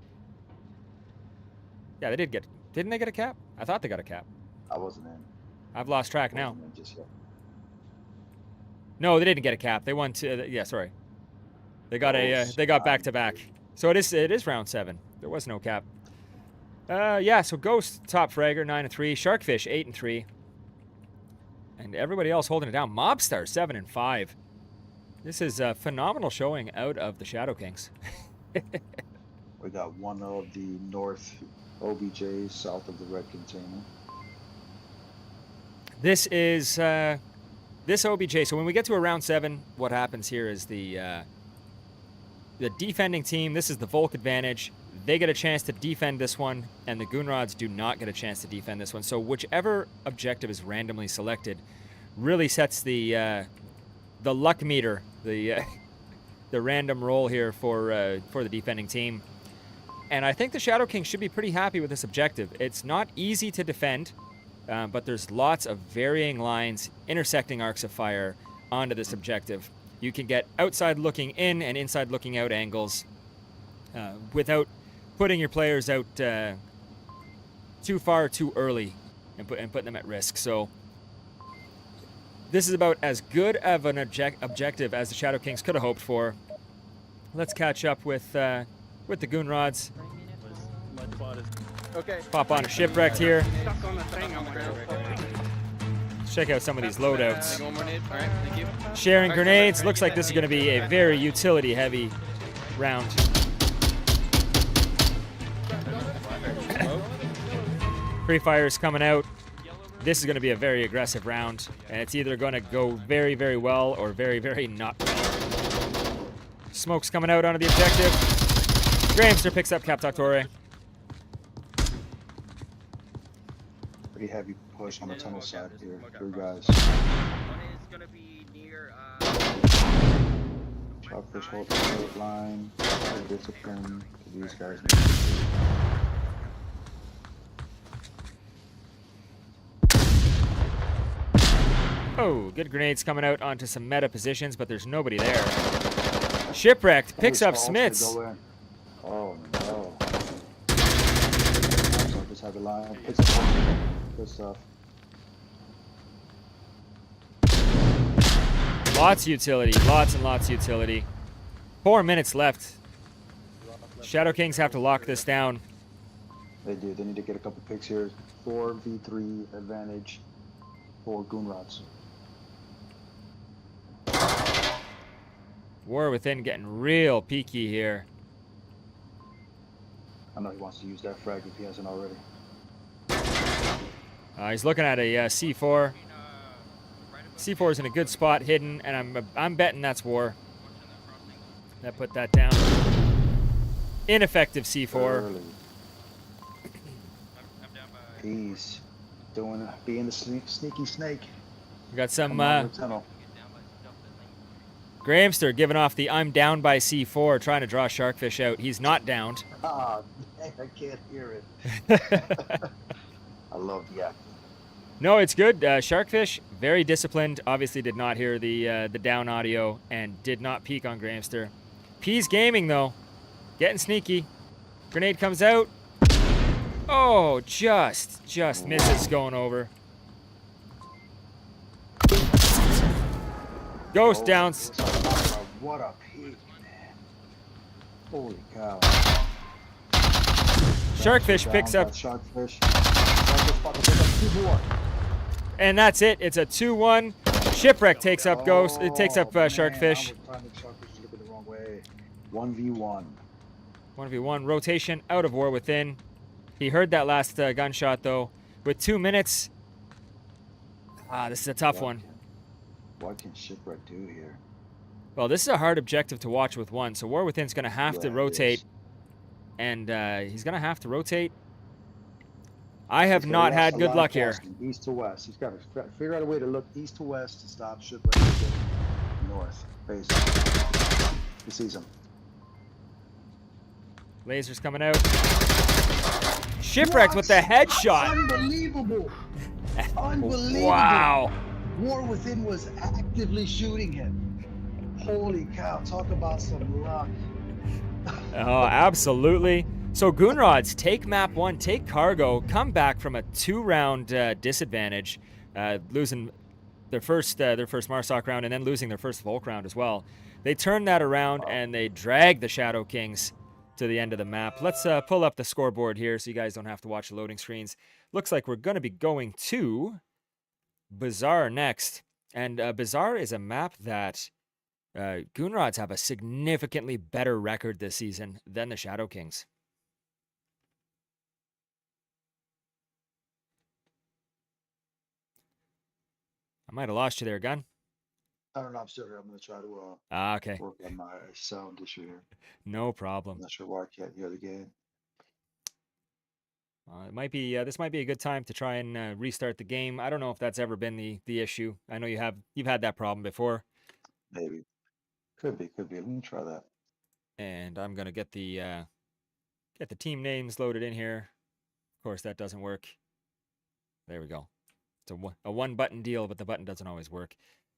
Yeah, they did get. Didn't they get a cap? I thought they got a cap. I wasn't in. I've lost track now. Wasn't in just yet. No, they didn't get a cap. They won. Yeah, sorry. They got a. Oh, They got back to back. So it is round 7. There was no cap. Yeah. So Ghost top fragger 9-3. Sharkfish 8-3. And everybody else holding it down. Mobstar 7-5. This is a phenomenal showing out of the Shadow Kings. We got one of the north OBJs south of the red container. This is this OBJ. So when we get to a round 7, what happens here is the defending team. This is the Volk advantage. They get a chance to defend this one, and the Goonrods do not get a chance to defend this one. So whichever objective is randomly selected really sets the luck meter, the random roll here for the defending team. And I think the Shadow Kings should be pretty happy with this objective. It's not easy to defend, but there's lots of varying lines, intersecting arcs of fire onto this objective. You can get outside looking in and inside looking out angles without putting your players out too far too early and putting them at risk. So this is about as good of an objective as the Shadow Kings could have hoped for. Let's catch up with the Goonrods. Okay. Pop on a shipwrecked here. Stuck on the thing. I'm like, Let's check out some of these loadouts. Take one more nade. Alright, thank you. Sharing grenades. Looks like this is going to be a very utility heavy round. Free fires coming out. This is going to be a very aggressive round, and it's either going to go very, very well or very, very not well. Smoke's coming out onto the objective. Gramster picks up Cap Doctore. Pretty heavy push on the tunnel side here. 3 guys. One is gonna be near, Sharkfish holding the third line. Very disciplined. These guys need to Oh, good grenades coming out onto some meta positions, but there's nobody there. Shipwrecked picks up Smiths. Oh no. Just have the line. Picks up good stuff. Lots of utility, lots and lots of utility. 4 minutes left. Shadow Kings have to lock this down. They do. They need to get a couple picks here. 4v3 advantage for Goonrods. War Within getting real peaky here. I know he wants to use that frag if he hasn't already. He's looking at a C4. C4 is in a good spot, hidden, and I'm betting that's war. That put that down. Ineffective C4. Early. He's being the sneaky snake. We got some Come on, tunnel. Grahamster giving off the I'm down by C4, trying to draw Sharkfish out. He's not downed. Ah, I can't hear it. I love the acting. No, it's good. Sharkfish, very disciplined. Obviously did not hear the down audio and did not peek on Grahamster. P's gaming, though. Getting sneaky. Grenade comes out. Oh, just misses going over. Ghost downs. What a peek, man. Holy cow. Sharkfish picks up. Sharkfish. Sharkfish fucking pick up 2 more. And that's it. It's a 2-1. Shipwreck takes up Ghost. It takes up Man, Sharkfish. I was timing Sharkfish looking the wrong way. 1v1. 1v1. Rotation out of war within. He heard that last gunshot, though. With 2 minutes. This is a tough one. What can Shipwreck do here? Well, this is a hard objective to watch with 1. So War Within's going to have to Yeah, it rotate. is. And he's going to have to rotate. I have He's not gotta had watch a good lot luck of here. casting, East to west. He's got to figure out a way to look east to west to stop Shipwreck from getting north. Basically. He sees him. Lasers coming out. Shipwreck with the headshot. Unbelievable. Unbelievable. Wow. War Within was actively shooting him. Holy cow. Talk about some luck. Oh, absolutely. So Goonrods take map 1, take cargo, come back from a 2-round disadvantage, losing their first Marsoc round and then losing their first Volk round as well. They turn that around and they drag the Shadow Kings to the end of the map. Let's pull up the scoreboard here so you guys don't have to watch the loading screens. Looks like we're going to be going to Bazaar next. And Bazaar is a map that Goonrods have a significantly better record this season than the Shadow Kings. I might have lost you there, Gun. I don't know. I'm still here. I'm going to try to Okay. work on my sound issue here. No problem. I'm not sure why I can't hear the game. It might be this might be a good time to try and restart the game. I don't know if that's ever been the issue. I know you've had that problem before. Maybe. Could be. Let me try that. And I'm gonna get the team names loaded in here. Of course, that doesn't work. There we go. It's a one button deal, but the button doesn't always work.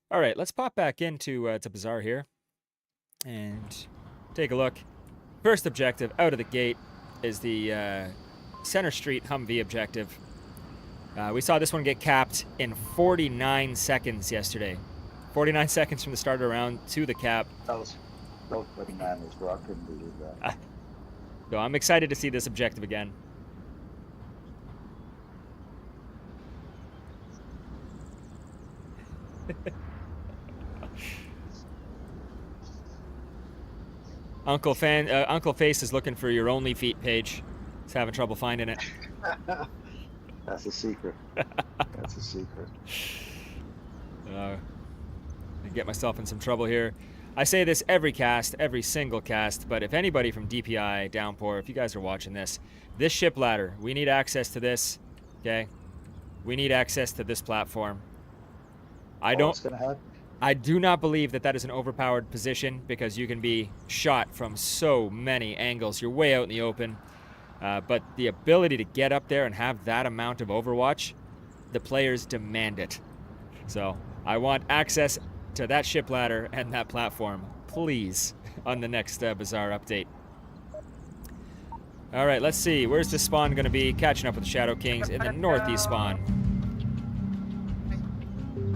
All right, let's pop back into to Bazaar here and take a look. First objective out of the gate is the Center Street Humvee objective. We saw this one get capped in 49 seconds yesterday. 49 seconds from the start of the round to the cap. That was bananas, bro. I couldn't believe that. So I'm excited to see this objective again. Uncle Face is looking for your OnlyFeet page. He's having trouble finding it. That's a secret. That's a secret. I get myself in some trouble here. I say this every cast, every single cast, but if anybody from DPI, Downpour, if you guys are watching this ship ladder, we need access to this, okay? We need access to this platform. What's gonna happen? I do not believe that is an overpowered position because you can be shot from so many angles. You're way out in the open. But the ability to get up there and have that amount of overwatch, the players demand it. So I want access to that ship ladder and that platform, please, on the next Bazaar update. All right, let's see. Where's the spawn going to be? Catching up with the Shadow Kings in the northeast spawn.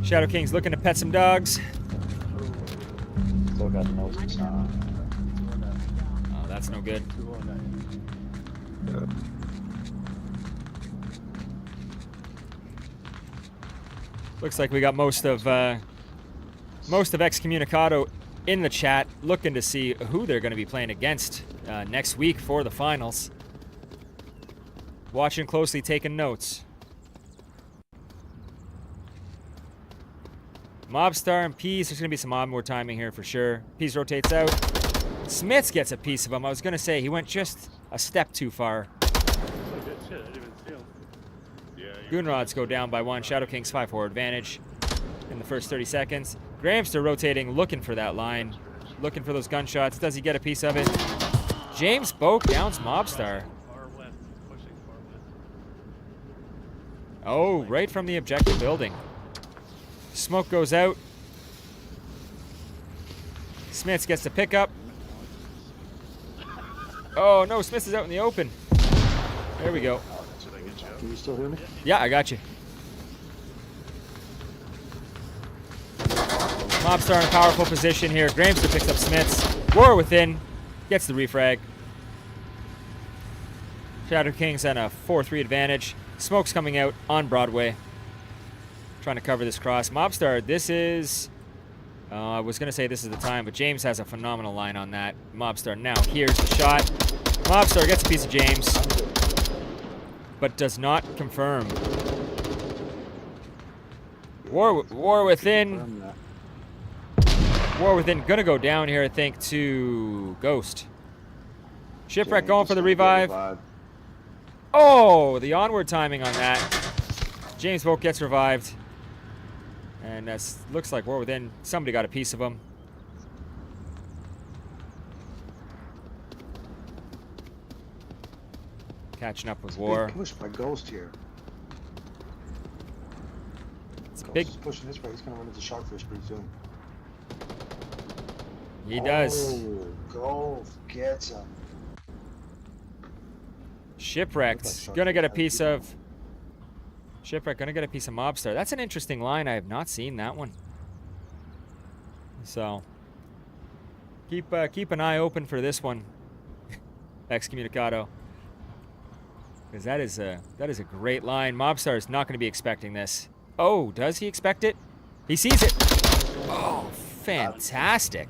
Shadow Kings looking to pet some dogs. Still got the nose on. Oh, that's no good. Looks like we got most of Excommunicado in the chat, looking to see who they're going to be playing against next week for the finals. Watching closely, taking notes. Mobstar and Peas. There's going to be some onward timing here for sure. Peas rotates out. Smiths gets a piece of him. I was going to say he went just a step too far. Oh, good shit. I didn't even see him. Yeah. Goonrods go down by 1. Shadow Kings 5-4 advantage in the first 30 seconds. Grahamster rotating, looking for that line. Looking for those gunshots. Does he get a piece of it? James Boak downs Mobstar. Far west. Pushing far west. Oh, right from the objective building. Smoke goes out. Smiths gets the pickup. Oh no, Smiths is out in the open. There we go. Should I get you out? Can you still hear me? Yeah, I got you. Mobstar in a powerful position here. Grahamster picks up Smiths. War within. Gets the refrag. Shadow Kings on a 4-3 advantage. Smoke's coming out on Broadway. Trying to cover this cross. Mobstar, this is... I was going to say this is the time, but James has a phenomenal line on that. Mobstar now. Here's the shot. Mobstar gets a piece of James, but does not confirm. War within. War within. Gonna go down here, I think, to Ghost. Shipwreck going for the revive. Oh, the onward timing on that. James Boak gets revived. And that looks like War within. Somebody got a piece of him. Catching up with War. Big push by Ghost here. It's Ghost big. is pushing this way. He's gonna run into Sharkfish pretty soon. He does. Oh, Ghost gets him. Shipwrecked. Gonna get a piece of. Shipwreck gonna get a piece of Mobstar. That's an interesting line. I have not seen that one. So keep an eye open for this one. Excommunicado. Because that is a great line. Mobstar is not going to be expecting this. Oh, does he expect it? He sees it. Oh, fantastic.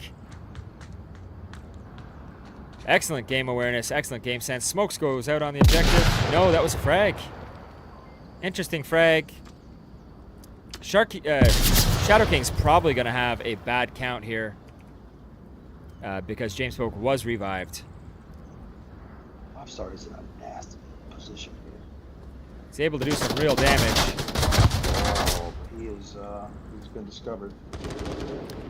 Excellent game awareness. Excellent game sense. Smokes goes out on the objective. No, that was a frag. Interesting frag. Shadow King's probably going to have a bad count here because James Boak was revived. Mobstar is in a nasty position here. He's able to do some real damage. Oh, he's been discovered.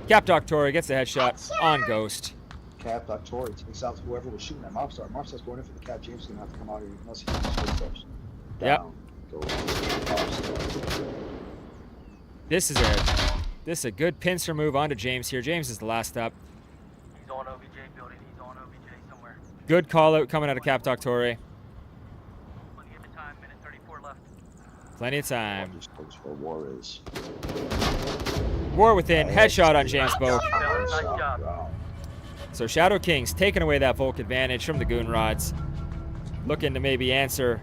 Cap Doctor gets the headshot on Ghost. Cap Doctor takes out whoever was shooting at Mobstar. Mobstar's going in for the cap. James is gonna have to come out here unless he has footsteps. Yep. Down goes Mobstar. This is a good pincer move onto James here. James is the last up. He's on OBJ building. He's on OBJ somewhere. Good call out coming out of Cap Doctor. Plenty of time. Minute 34 left. Plenty of time. Just goes for War is. War within. Headshot on James Boak. Nice job. Wow. So Shadow King's taking away that Volk advantage from the Goon Rods. Looking to maybe answer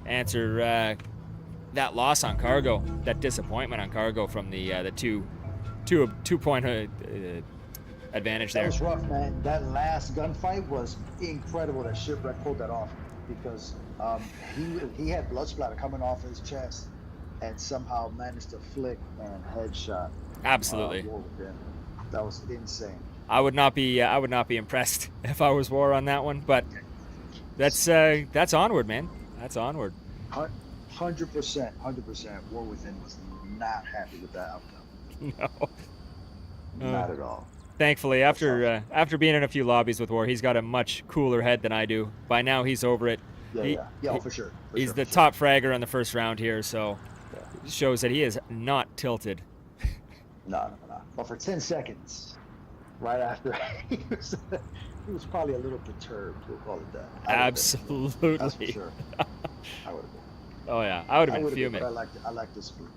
that loss on Cargo, that disappointment on Cargo from the 2-point advantage That there. was rough, man. That last gunfight was incredible that Shipwreck pulled that off because he had blood splatter coming off his chest and somehow managed to flick and headshot. Absolutely. War within. That was insane. I would not be impressed if I was War on that one, but that's Onward, man. That's Onward. 100%. War within was not happy with that outcome. No. Not at all. Thankfully, after being in a few lobbies with War, he's got a much cooler head than I do. By now, he's over it. Yeah, for sure. He's the top fragger on the first round here, so it shows that he is not tilted. No. But for 10 seconds, right after, he was probably a little perturbed. We'll call it that. Absolutely. That's for sure. I would have been. Oh yeah, I would have been fuming. But I like this group.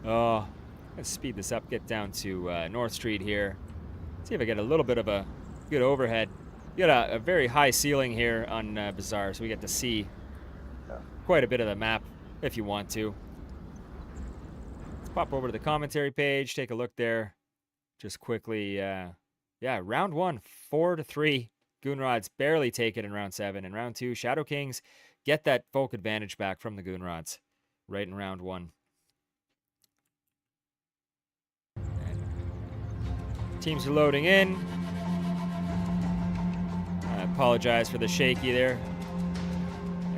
Oh, let's speed this up. Get down to North Street here. See if I get a little bit of a good overhead. You got a very high ceiling here on Bazaar, so we get to see quite a bit of the map if you want to. Let's pop over to the commentary page. Take a look there. Just quickly, round 1, 4-3. Goonrods barely take it in round 7. In round 2, Shadow Kings get that Volk advantage back from the Goonrods. right in round 1. Teams are loading in. I apologize for the shaky there.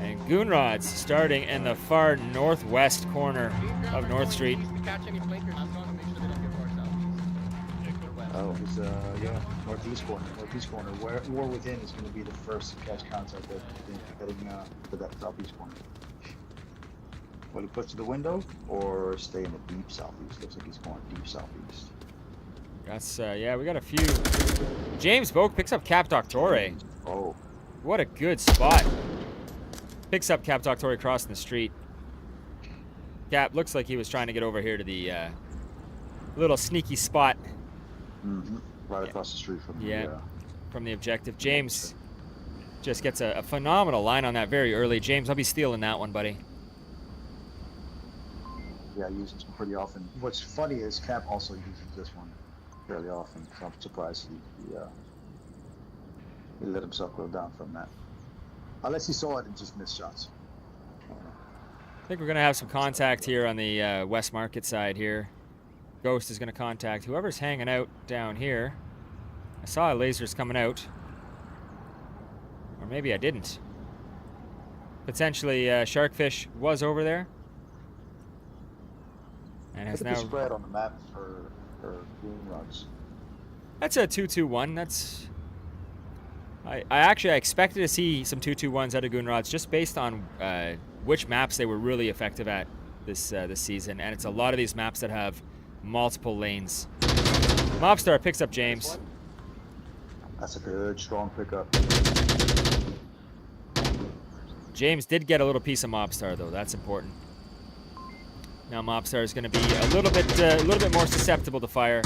And Goon Rods starting in the far northwest corner of North Street. Oh, it's yeah, northeast corner. Northeast corner. Where War Within is going to be the first to catch contact with heading to that southeast corner. Will he push to the window or stay in the deep southeast? Looks like he's going deep southeast. That's yeah, we got a few. James Boak picks up Cap Doctore. Oh, What a good spot. Picks up Cap Doctore crossing the street. Cap looks like he was trying to get over here to the little sneaky spot. Right across the street from from the objective. James just gets a phenomenal line on that very early. James, I'll be stealing that one, buddy. Yeah, I use them pretty often. What's funny is Cap also uses this one fairly often, so I'm surprised he let himself go down from that. Unless he saw it and just missed shots. I think we're going to have some contact here on the West Market side here. Ghost is going to contact whoever's hanging out down here. I saw lasers coming out. Or maybe I didn't. Potentially Sharkfish was over there. And has Look at now... the spread on the map for Goon Rods. That's a 2-2-1. That's... I expected to see some 2-2-1s out of Goon Rods just based on which maps they were really effective at this season. And it's a lot of these maps that have multiple lanes. Mobstar picks up James. That's a good, strong pickup. James did get a little piece of Mobstar though. That's important. Now Mobstar is going to be a little bit more susceptible to fire.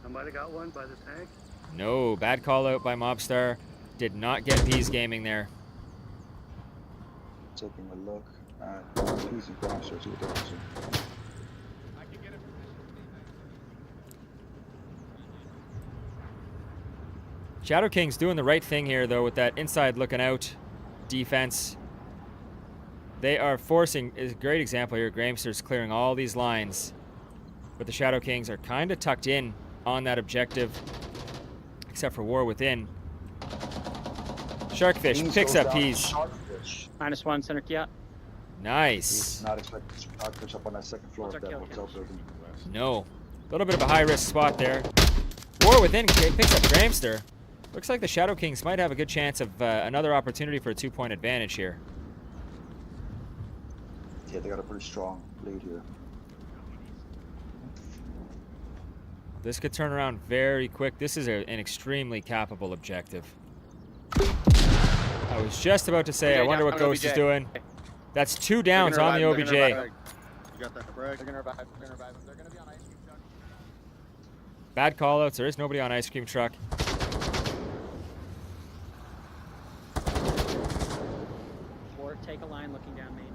I might have got one by the tank. No, bad call out by Mobstar. Did not get Peas Gaming there. Taking a look at Peas and Gramster, see what they're up to. Shadow King's doing the right thing here, though, with that inside looking out defense. They are forcing, is a great example here, Gramster's clearing all these lines. But the Shadow Kings are kind of tucked in on that objective, except for War Within. Sharkfish picks up Peas. Sharkfish. -1 center key out. Nice. He's not expecting Sharkfish up on that second floor of that hotel building. No. A little bit of a high-risk spot there. War Within picks up Gramster. Looks like the Shadow Kings might have a good chance of another opportunity for a 2-point advantage here. Yeah, they got a pretty strong lead here. This could turn around very quick. This is an extremely capable objective. I was just about to say, I wonder what Ghost is doing. That's 2 downs on the OBJ. You got that correct? They're gonna revive him. They're gonna be on ice cream truck. Bad callouts. There is nobody on ice cream truck. Or take a line looking down main.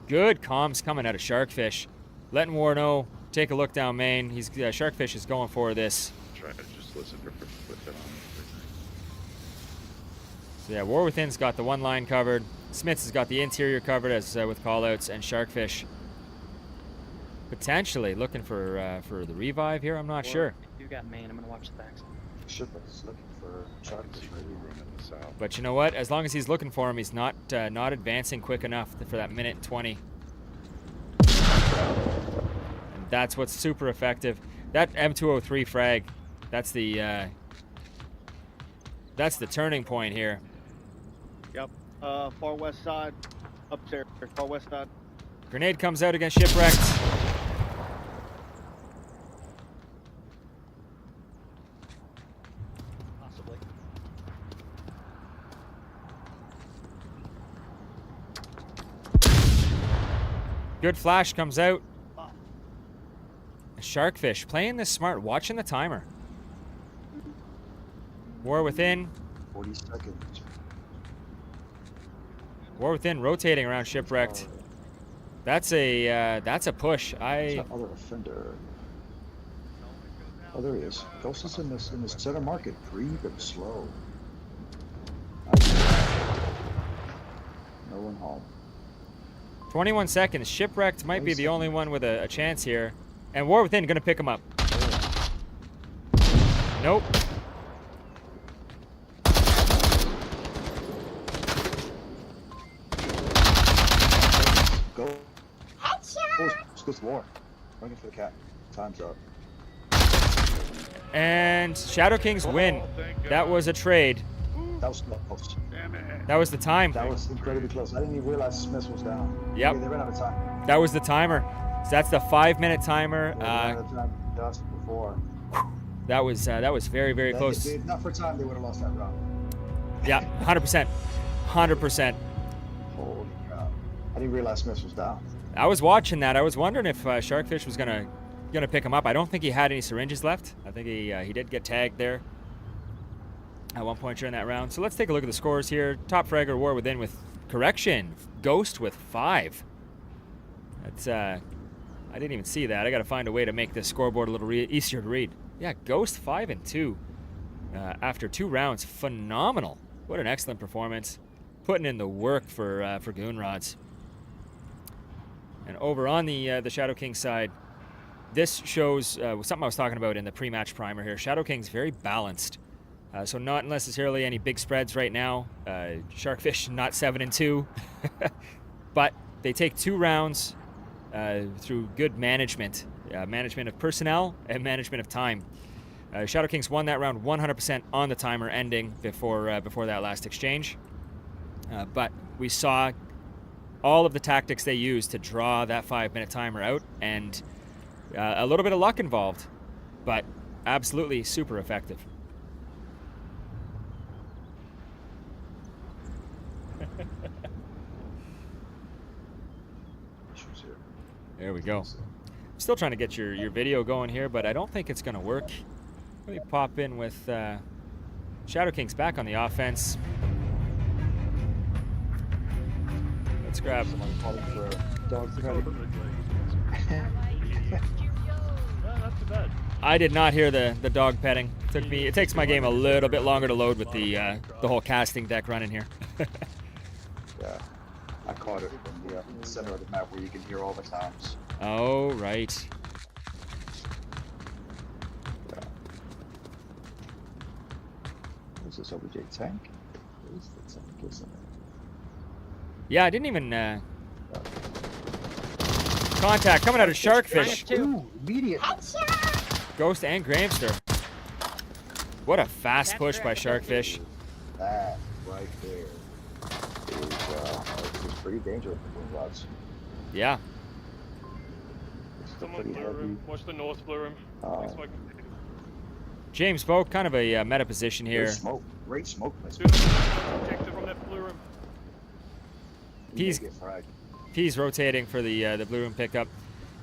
Good comms coming out of Sharkfish. Letting War know, take a look down main. He's Sharkfish is going for this. Try to just listen for put that on. So yeah, War Within's got the one line covered. Smiths has got the interior covered as with callouts, and Sharkfish potentially looking for the revive here. I'm not sure. You got main. I'm gonna watch the backs. Shipwreck's looking for Sharkfish right here. Room in the south. But you know what? As long as he's looking for him, he's not advancing quick enough for that minute and 20. And that's what's super effective. That M203 frag, that's the turning point here. Yep. Far west side. Upstairs. Far west side. Grenade comes out against Shipwrecked. Possibly. Good flash comes out. Sharkfish playing this smart, watching the timer. War Within. 40 seconds. War Within rotating around Shipwrecked. That's a push. What's that other offender? Oh, there he is. Ghost is in this center market. Breathe and slow. No one home. 21 seconds. Shipwrecked might be the only one with a chance here. And War Within going to pick him up. Nope. Go. Headshot! Good war. Looking for the cat. Time's up. And Shadow Kings win. That was a trade. That was close. Damn it. That was the time. That was incredibly close. I didn't even realize Smith was down. Yep. Okay, they ran out of time. That was the timer. So that's the 5-minute timer. They ran out of time just before. That was very, very close. If not for time, they would have lost that round. Yeah, 100%. 100%. Holy cow. I didn't realize Smith was down. I was watching that. I was wondering if Sharkfish was gonna pick him up. I don't think he had any syringes left. I think he did get tagged there at one point during that round. So let's take a look at the scores here. Top fragger War Within with correction. Ghost with 5. That's I didn't even see that. I got to find a way to make this scoreboard a little easier to read. Yeah, Ghost 5 and 2 after 2 rounds. Phenomenal. What an excellent performance. Putting in the work for Goon Rods. And over on the Shadow King side, this shows something I was talking about in the pre-match primer here. Shadow King's very balanced. So not necessarily any big spreads right now. Sharkfish not 7 and 2. But they take 2 rounds through good management. Management of personnel and management of time. Shadow Kings won that round 100% on the timer ending before that last exchange. But we saw all of the tactics they used to draw that 5-minute timer out, and a little bit of luck involved, but absolutely super effective. There we go. Still trying to get your video going here, but I don't think it's going to work. Let me pop in with Shadow Kings back on the offense. Let's grab. Dog Not too bad. I did not hear the dog petting. It takes my game a little bit longer to load with the whole casting deck running here. Yeah, I caught it from the center of the map where you can hear all the sounds. Oh, right. Yeah. Is this OBJ tank? Is the tank, isn't it? Yeah, I didn't even contact coming out of Sharkfish. Ooh, immediate. Ghost and Gramster. What a fast push by Sharkfish. That right there is pretty dangerous for the rods. Yeah. Someone blue room. Watch the north blue room. James Boak, kind of a meta position here. Great smoke. Objective from that blue room. He's rotating for the blue room pickup.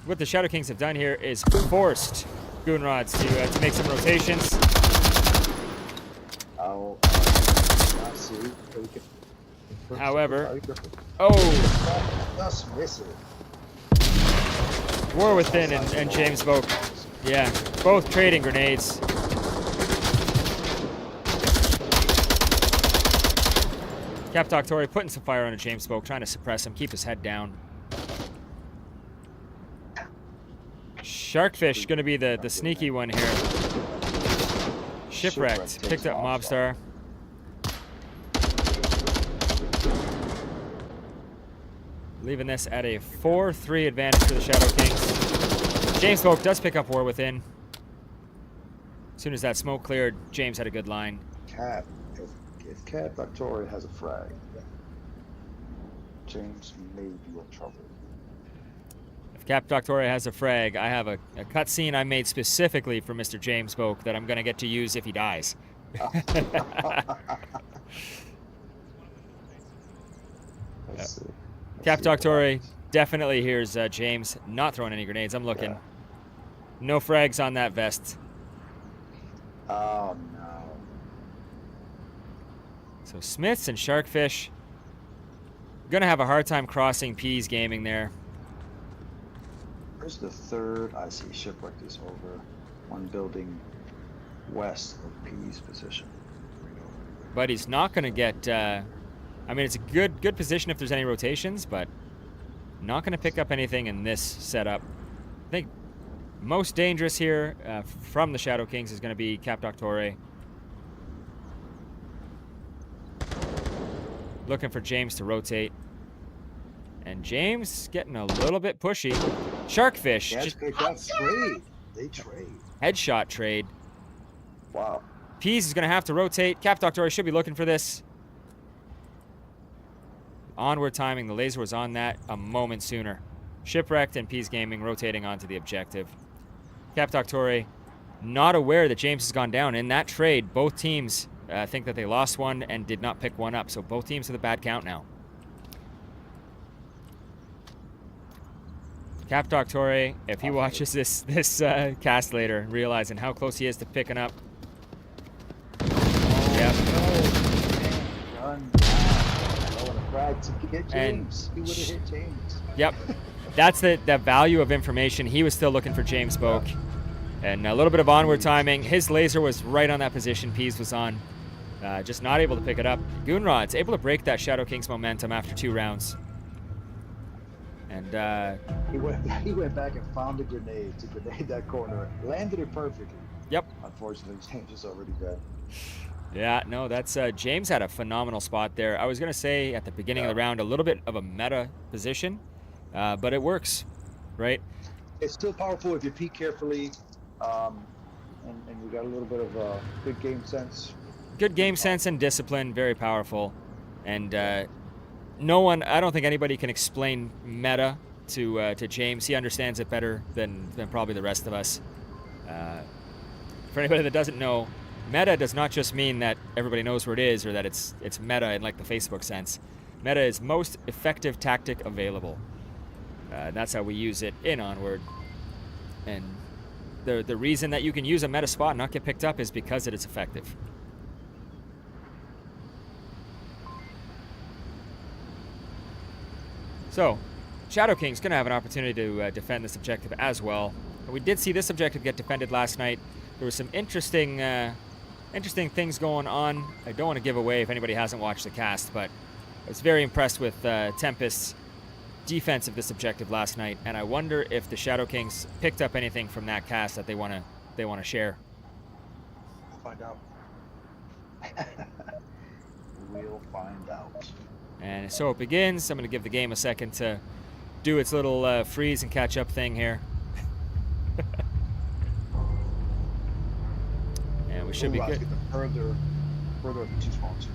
What the Shadow Kings have done here is forced Goon Rods to make some rotations. Oh, I see. However, just miss it. War Within and James Boak, yeah, both trading grenades. Cap Doctori putting some fire on a James Boak, trying to suppress him, keep his head down. Sharkfish going to be the sneaky one here. Shipwrecked, picked up Mobstar. Leaving this at a 4-3 advantage for the Shadow Kings. James Boak does pick up War Within. As soon as that smoke cleared, James had a good line. Cat, if Cat Doctori has a frag, James may be in trouble. If Cap Doctori has a frag, I have a cutscene I made specifically for Mr. James Boak that I'm going to get to use if he dies. Let's see. Cap Doctori definitely hears James not throwing any grenades. I'm looking. Yeah. No frags on that vest. Oh no. So Smiths and Sharkfish gonna have a hard time crossing P's gaming there. Where's the third? I see Shipwreck is over one building west of P's position. But he's not gonna get I mean, it's a good position if there's any rotations, but Not going to pick up anything in this setup. I think most dangerous here from the Shadow Kings is going to be Cap Doctore. Looking for James to rotate. And James getting a little bit pushy. Sharkfish. Yeah, Just trade. They trade. headshot trade. Wow. Peas is going to have to rotate. Cap Doctore should be looking for this. Onward timing. The laser was on that a moment sooner. Shipwrecked and Peas Gaming rotating onto the objective. Cap Doctore not aware that James has gone down. In that trade, both teams think that they lost one and did not pick one up. So both teams have the bad count now. Cap Doctore, if he watches this cast later, realizing how close he is to picking up. Yep. Run down. I would have tried to get James. He would have hit James. Yep. That's the value of information. He was still looking for James Boak. And a little bit of onward timing. His laser was right on that position Peas was on. Just not able to pick it up. Goonrod's able to break that Shadow King's momentum after 2 rounds. And he went back and found a grenade to grenade that corner. Landed it perfectly. Yep. Unfortunately, James is already dead. Yeah, no, that's James had a phenomenal spot there. I was going to say at the beginning of the round a little bit of a meta position, but it works, right? It's still powerful if you peek carefully, and you got a little bit of good game sense. Good game sense and discipline, very powerful. And no one, I don't think anybody can explain meta to James. He understands it better than probably the rest of us. For anybody that doesn't know, meta does not just mean that everybody knows where it is or that it's meta in like the Facebook sense. Meta is most effective tactic available. That's how we use it in Onward. And the reason that you can use a meta spot and not get picked up is because it is effective. So, Shadow King's going to have an opportunity to defend this objective as well. We did see this objective get defended last night. There was some interesting things going on. I don't want to give away if anybody hasn't watched the cast, but I was very impressed with Tempest's defense of this objective last night, and I wonder if the Shadow Kings picked up anything from that cast that they want to share. We'll find out. We'll find out. And so it begins. I'm going to give the game a second to do its little freeze and catch up thing here. And we should be good. Further of the 2 spawns.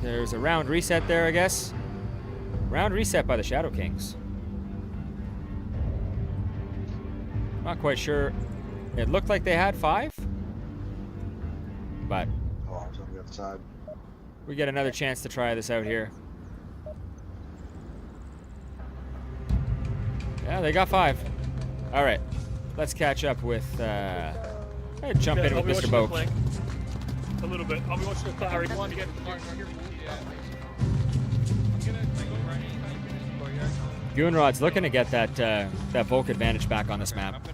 There's a round reset there, I guess. Round reset by the Shadow Kings. Not quite sure. It looked like they had 5. But Oh, I was on the other side. we get another chance to try this out here. Yeah, they got 5. All right. Let's catch up with... jump in with Mr. Boak. A little bit. I'll be watching the fire. Goonrod's looking to get that Volk advantage back on this map.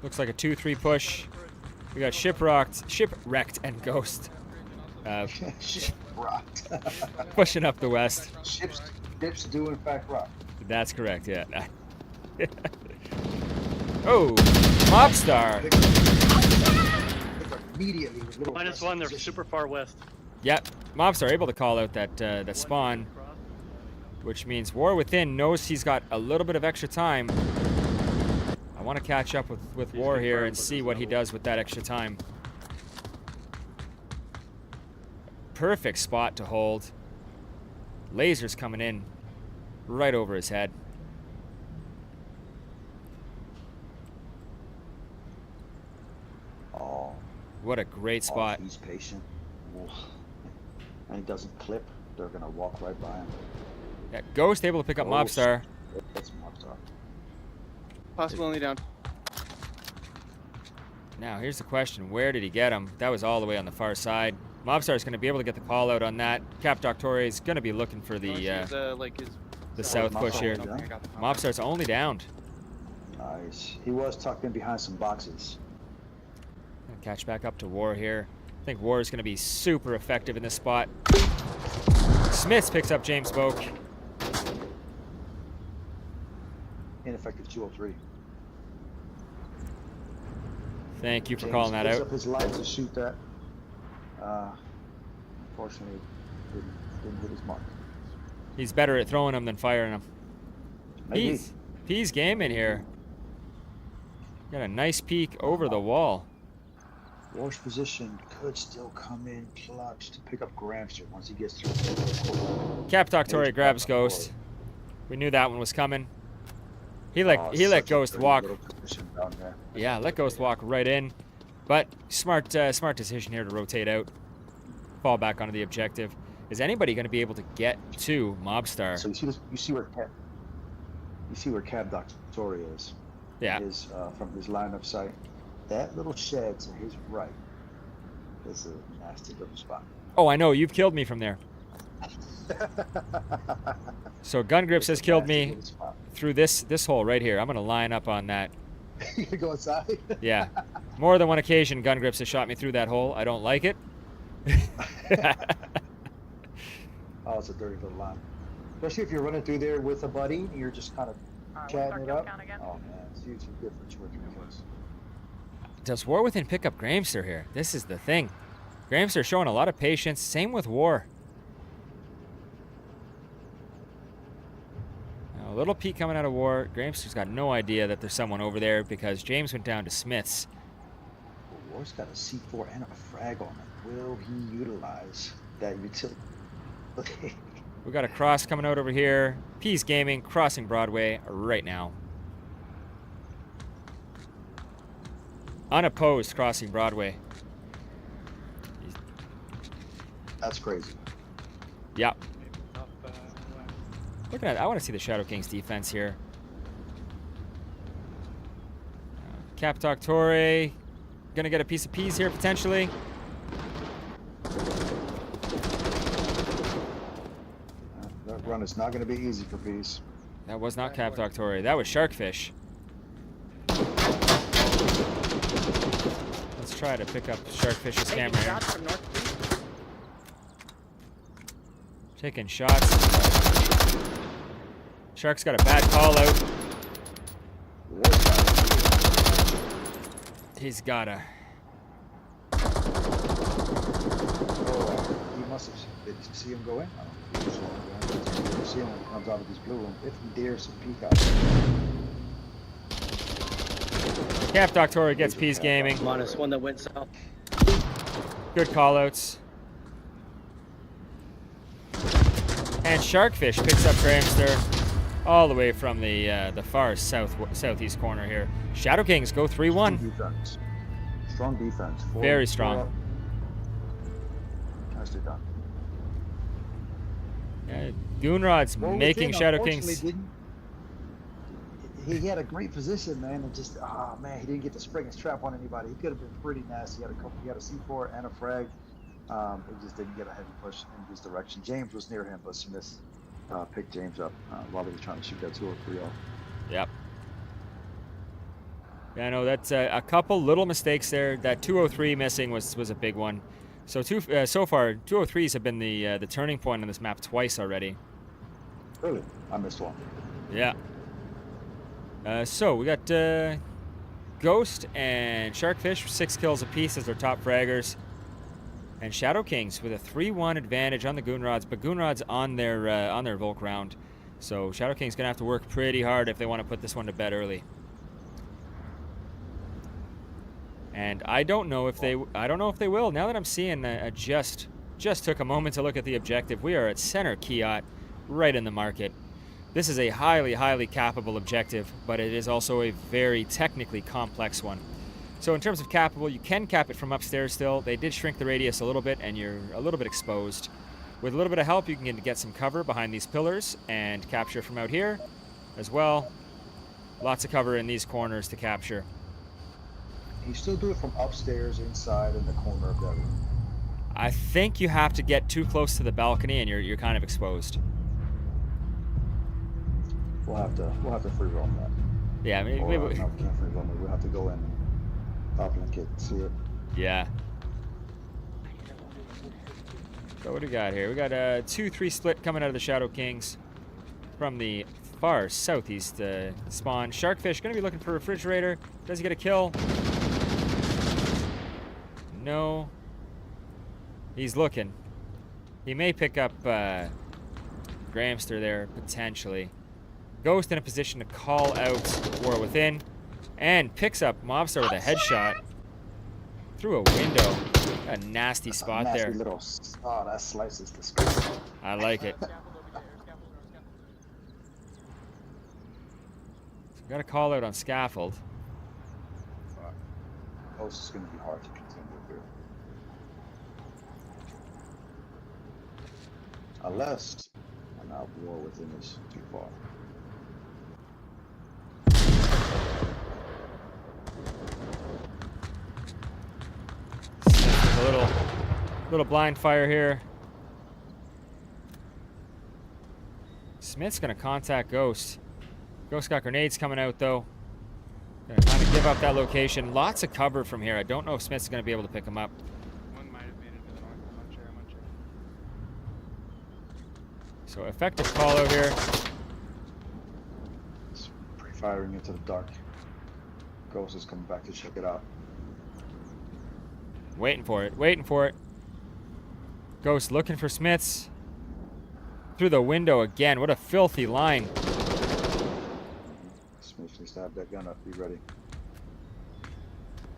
Looks like a 2-3 push. We got Shipwrecked and Ghost. Shipwrecked. Pushing up the west. Ships do in fact rock. That's correct, yeah. Oh, Mobstar. Immediately with little -1, they're super far west. Yep, Mobstar able to call out that spawn, which means War Within knows he's got a little bit of extra time. I want to catch up with War here and see what he does with that extra time. Perfect spot to hold. Lasers coming in right over his head. Oh, What a great spot. he's patient. Oof. And he doesn't clip. They're gonna walk right by him. Yeah, Ghost able to pick up Mobstar. That's Mobstar. Possible only down. Now, here's the question. Where did he get him? That was all the way on the far side. Mobstar is going to be able to get the call out on that. Cap Doctore is going to be looking for the south push here. Mobstar's only downed. Nice. He was tucked in behind some boxes. Catch back up to War here. I think War is going to be super effective in this spot. Smiths picks up James Boak. Ineffective 203. Thank you for James calling that picks out. up his line to shoot that. Unfortunately, didn't hit his mark. He's better at throwing them than firing them. Maybe. Pease game in here. Got a nice peek over the wall. War's position could still come in clutch to pick up Gramster once he gets through. Cap Doctori grabs Ghost. We knew that one was coming. He let Ghost walk. Yeah, let Ghost walk right in. But smart decision here to rotate out. Fall back onto the objective. Is anybody going to be able to get to Mobstar? So you see where Cap Doctori is. Yeah. From his line of sight. That little shed to his right is a nasty little spot. Oh, I know. You've killed me from there. So Gun Grips has killed me through this hole right here. I'm going to line up on that. You gonna go inside? Yeah. More than one occasion, Gun Grips has shot me through that hole. I don't like it. Oh, it's a dirty little line. Especially if you're running through there with a buddy and you're just kind of chatting it up. Oh, man. It's huge difference with your kills. Does War within pick up Gramster here? This is the thing. Gramster showing a lot of patience. Same with War. Now, a little peek coming out of War. Gramster's got no idea that there's someone over there because James went down to Smith's. War's got a C4 and a frag on it. Will he utilize that utility? We got a cross coming out over here. Pease Gaming crossing Broadway right now. Unopposed crossing Broadway. That's crazy. Yep. Look at that. I want to see the Shadow Kings defense here. Cap Doctori gonna get a piece of peas here potentially. That run is not going to be easy for Peace. That was not Cap Doctori. That was Sharkfish. Let's try to pick up Sharkfish's camera here. Shots from north, please. Taking shots. Shark's got a bad call out. He's got a... He must have. Did you see him go in? I don't think he saw him go in. You see him when he comes out of his blue room. If he dares to peek out. Cap Doctori gets Peace Gaming. Minus one that went south. Good callouts. And Sharkfish picks up Gramster all the way from the far southeast corner here. Shadow Kings go 3-1. Defense. Strong defense. Very strong. Nicely done. Goonrod's Well, making within, Shadow Kings. He had a great position, man, and just man, he didn't get to spring his trap on anybody. He could have been pretty nasty. He had a C4 and a frag. He just didn't get a heavy push in his direction. James was near him, but Smith picked James up while he was trying to shoot that 203 off. Yep. Yeah, I know that's a couple little mistakes there. That 203 missing was a big one. So so far, 203s have been the turning point on this map twice already. Really? I missed one. Yeah. So we got Ghost and Sharkfish, 6 kills apiece as their top fraggers. And Shadow Kings with a 3-1 advantage on the Goonrods, but Goonrods on their Volk round. So Shadow Kings gonna have to work pretty hard if they want to put this one to bed early. And I don't know if they will. Now that I'm seeing, just took a moment to look at the objective. We are at center Kiat, right in the market. This is a highly, highly cappable objective, but it is also a very technically complex one. So in terms of cappable, you can cap it from upstairs still. They did shrink the radius a little bit, and you're a little bit exposed. With a little bit of help, you can get some cover behind these pillars and capture from out here as well. Lots of cover in these corners to capture. You still do it from upstairs, inside, in the corner of that room. I think you have to get too close to the balcony, and you're kind of exposed. We'll have to free roam that. Yeah, maybe. No, we can't free roam it. We'll have to go in and top link it and see it. Yeah. So what do we got here? We got a 2-3 split coming out of the Shadow Kings from the far southeast spawn. Sharkfish going to be looking for Refrigerator. Does he get a kill? No. He's looking. He may pick up Gramster there, potentially. Ghost in a position to call out War Within. And picks up Mobster with a headshot. Through a window. A nasty spot nasty there. Little, oh, that slice is disgusting. I like it. Got a call out on Scaffold. Ghost is going to be hard to contend with here. Unless now War Within is too far. A little blind fire here. Smith's gonna contact Ghost. Ghost got grenades coming out though. Gonna kind of give up that location. Lots of cover from here. I don't know if Smith's gonna be able to pick him up. One might have made it to the north. I'm not sure. So effective call out here. It's pre-firing into the dark. Ghost is coming back to check it out. Waiting for it. Waiting for it. Ghost looking for Smiths. Through the window again. What a filthy line. Smith needs to have that gun up. Be ready.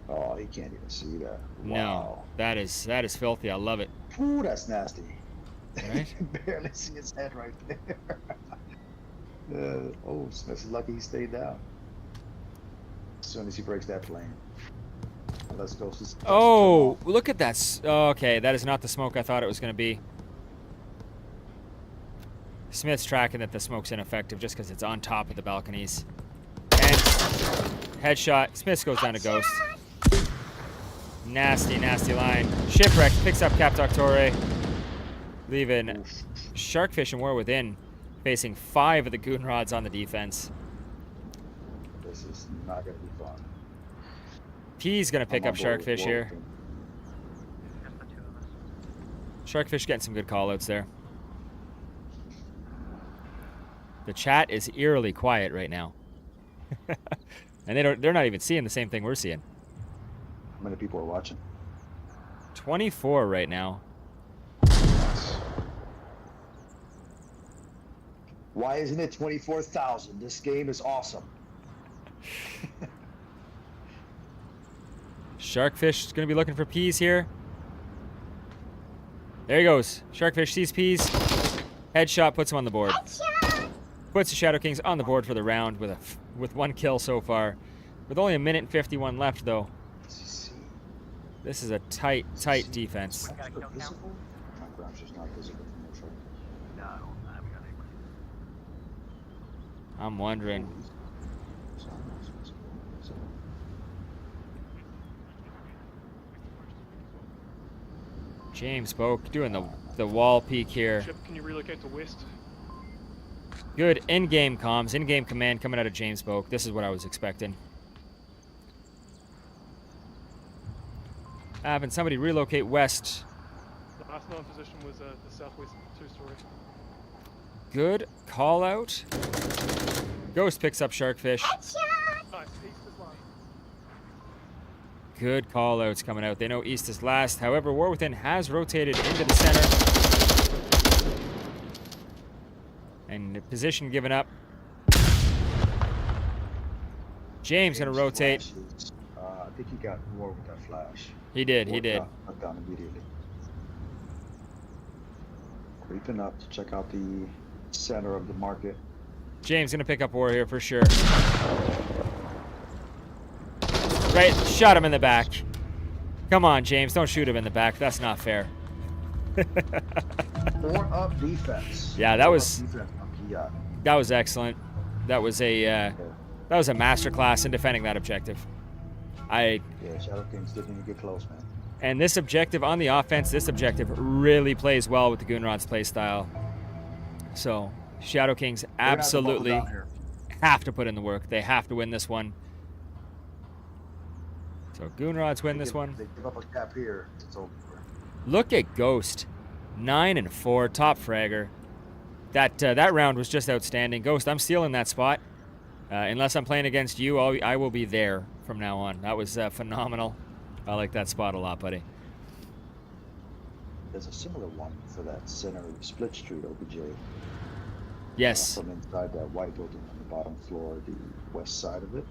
Oh, he can't even see that. No, Wow. that is filthy. I love it. Ooh, that's nasty. Right? You can barely see his head right there. Oh, Smith's lucky he stayed down. As soon as he breaks that plane. Let's go. Oh, look at that. Okay, that is not the smoke I thought it was going to be. Smith's tracking that the smoke's ineffective just because it's on top of the balconies. And headshot. Smith goes down to Ghost. Nasty, nasty line. Shipwreck picks up Cap Doctore. Leaving Sharkfish and War Within facing 5 of the Goon Rods on the defense. This is not going to be fun. He's going to pick up Sharkfish here. Just the two of us. Sharkfish getting some good callouts there. The chat is eerily quiet right now. And they're not even seeing the same thing we're seeing. How many people are watching? 24 right now. Why isn't it 24,000? This game is awesome. Sharkfish is going to be looking for peas here. There he goes. Sharkfish sees peas. Headshot puts him on the board. Puts the Shadow Kings on the board for the round with 1 kill so far. With only 1 minute and 51 left though. This is a tight defense. Got a kill count? My graphics just not visible from this right. No, I haven't got anybody. I'm wondering. James Boak doing the wall peek here. Ship, can you relocate to west? Good in-game comms, in-game command coming out of James Boak. This is what I was expecting. Having somebody relocate west. The last known position was the southwest 2-story. Good call out. Ghost picks up Sharkfish. Nice, east is last. Good call outs coming out. They know east is last. However, War Within has rotated into the center. And the position given up. James gonna rotate. I think he got more with that flash. He did. Knocked down immediately. Creeping up to check out the center of the market. James gonna pick up War here for sure. Right, shot him in the back. Come on, James, don't shoot him in the back. That's not fair. 4 up defense. Yeah, that was Defense on Kia. that was excellent. That was a masterclass in defending that objective. Yeah, Shadow Kings didn't even get close, man. And this objective on the offense, this objective really plays well with the Goonrod's play style. So Shadow Kings absolutely have to put in the work. They have to win this one. So Goonrods win this one. They give up a cap here. It's over. Look at Ghost. 9-4, top fragger. That round was just outstanding. Ghost, I'm stealing that spot. Unless I'm playing against you, I will be there from now on. That was phenomenal. I like that spot a lot, buddy. There's a similar one for that center split street OBJ. Yes. From inside that white building on the bottom floor, the west side of it.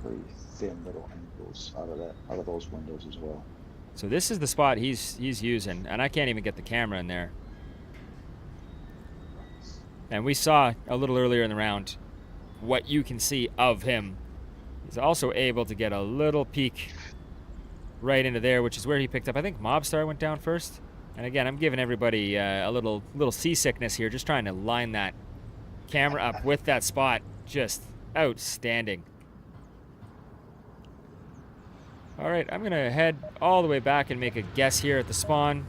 Very thin little angles out of those windows as well. So this is the spot he's using, and I can't even get the camera in there. And we saw a little earlier in the round what you can see of him. He's also able to get a little peek right into there, which is where he picked up. I think Mobstar went down first. And again, I'm giving everybody a little seasickness here, just trying to line that camera up with that spot. Just outstanding. All right, I'm gonna head all the way back and make a guess here at the spawn.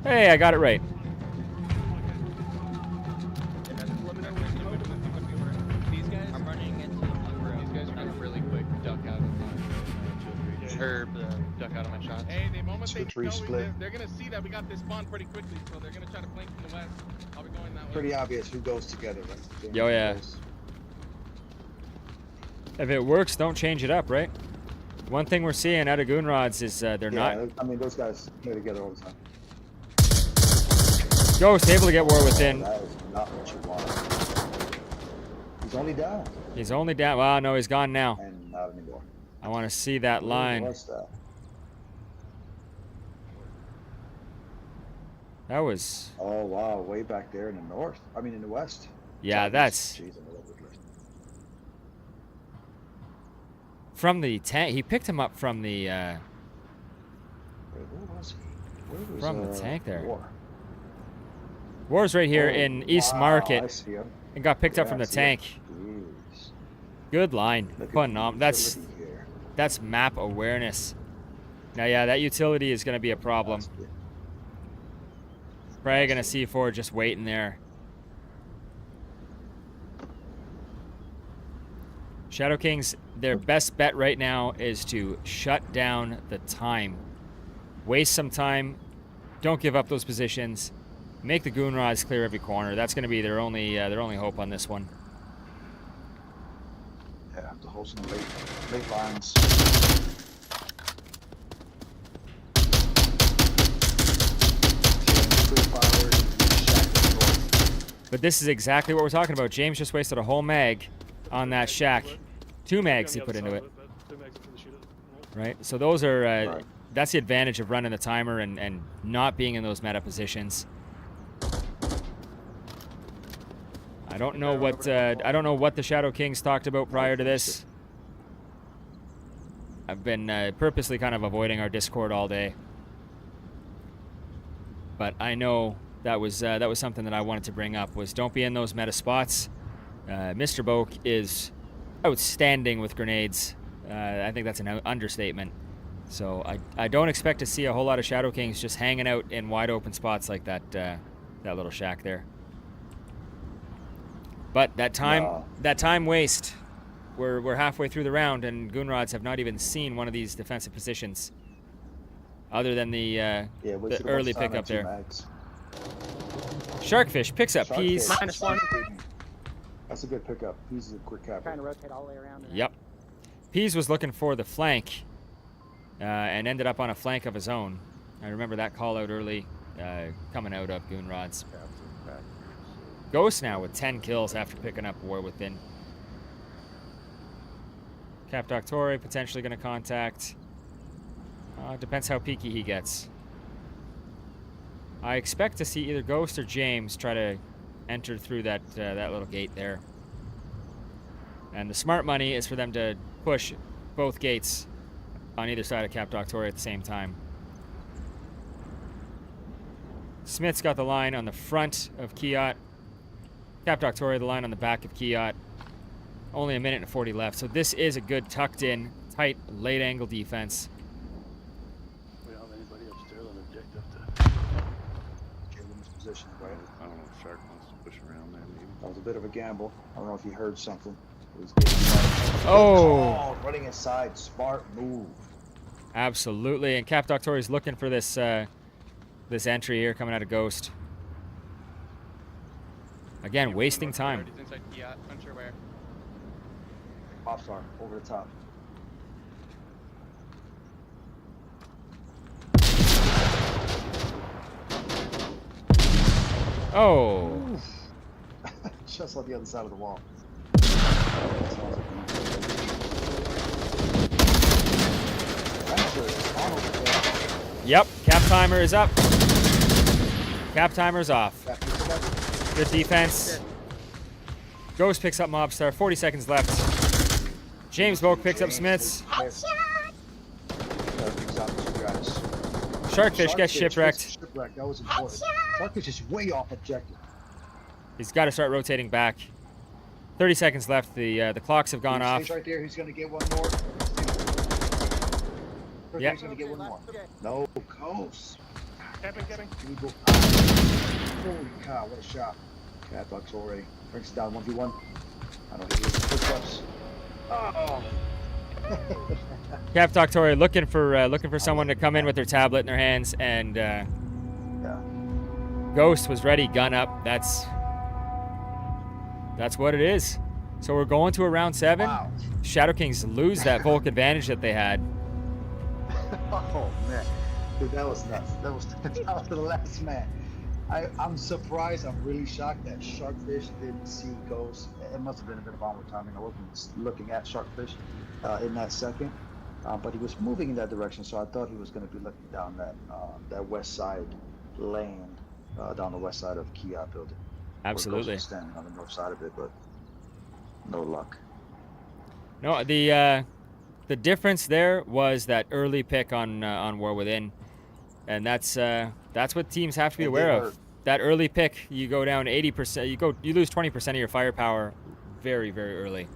Hey, I got it right. These guys, I'm running into the these guys are gonna really quick duck out of duck out of my shots. Hey, the moment they 2-3 know split. they're gonna see that we got this spawn pretty quickly, so they're gonna try to flank from the west. I'll be going that way. Pretty obvious who goes together, right? Yo, yeah. If it works, don't change it up, right? One thing we're seeing out of Goon Rods is they're not. I mean, those guys play together all the time. Ghost able to get war within. That is not what you want. He's only down. He's only down. Well, no, he's gone now. And not anymore. I want to see that line. What's that? That was. Oh wow, way back there in the north. I mean, in the west. Yeah, that's. Jeez, I'm all over the place. From the tank. He picked him up from the. Where was he? Where was, From the tank there. War? War's right here in East wow, I Market. see him. And got picked up Yeah, from I the see him. tank. Jeez. Good line. Look at Phenomenal. the That's utility here. that's map awareness. Now, yeah, that utility is going to be a problem. That's good. Probably going to C4 just waiting there. Shadow Kings, their best bet right now is to shut down the time. Waste some time. Don't give up those positions. Make the Goon Rods clear every corner. That's going to be their only hope on this one. Yeah, the hold some late lines. But this is exactly what we're talking about. James just wasted a whole mag on that shack. 2 mags he put into it. Right? So those are... Right. That's the advantage of running the timer and not being in those meta positions. I don't know what the Shadow Kings talked about prior to this. I've been purposely kind of avoiding our Discord all day. But I know that was something that I wanted to bring up, was don't be in those meta spots. Mr. Boak is outstanding with grenades. I think that's an understatement. So I don't expect to see a whole lot of Shadow Kings just hanging out in wide open spots like that little shack there. But that time waste, we're halfway through the round and Goon Rods have not even seen one of these defensive positions, other than the early pickup there. Mags. Sharkfish picks up Peas. -1. That's a good pickup. He's a quick capper. Trying to rotate all the way around. Yep. Peas was looking for the flank and ended up on a flank of his own. I remember that call out early coming out of Goon Rods. Ghost now with 10 kills after picking up War Within. Cap Doctore potentially going to contact. Depends how peaky he gets. I expect to see either Ghost or James try to enter through that little gate there. And the smart money is for them to push both gates on either side of Cap Doctore at the same time. Smith's got the line on the front of Kiot. Cap Doctore the line on the back of Kiot. Only 1 minute and 40 left, so this is a good tucked in, tight, late angle defense. We don't have anybody upstairs on objective to... Give him his position, right? I don't know if Shark wants to push around there, maybe. That was a bit of a gamble. I don't know if you heard something. It was getting Oh! Running inside, smart move. Absolutely. And Cap Doctor is looking for this this entry here coming out of Ghost. Again, wasting time. He's inside Kiat, unsure where. Popstar, over the top. Oh. Just on the other side of the wall. Yep, cap timer is up. Cap timer's off. Good defense. Ghost picks up Mobstar. 40 seconds left. James Boak picks up Smiths. Sharkfish gets shipwrecked. That was important. Sharkfish is way off objective. He's got to start rotating back. 30 seconds left. The clocks have gone off. He's right there. He's going to get one more. Yeah. He's going to get one more. No, close. Capping. Holy cow, what a shot. Catbucks already. Brings it down 1v1. I don't think he's push-ups. Oh. Cap Doctor looking for someone to come in with their tablet in their hands, and Yeah. Ghost was ready, gun up. That's what it is. So we're going to a round 7. Wow. Shadow Kings lose that Volk advantage that they had. Oh man, dude, that was nuts. That was down to the last man. I'm surprised. I'm really shocked that Sharkfish didn't see Ghost. It must have been a bit of onward timing. I wasn't looking at Sharkfish in that second, but he was moving in that direction, so I thought he was going to be looking down that west side lane, down the west side of Kia building. Absolutely. Ghost was standing on the north side of it, but no luck. No, the difference there was that early pick on War Within, and that's what teams have to be aware of. That early pick, you go down 80%. You lose 20% of your firepower, very very early.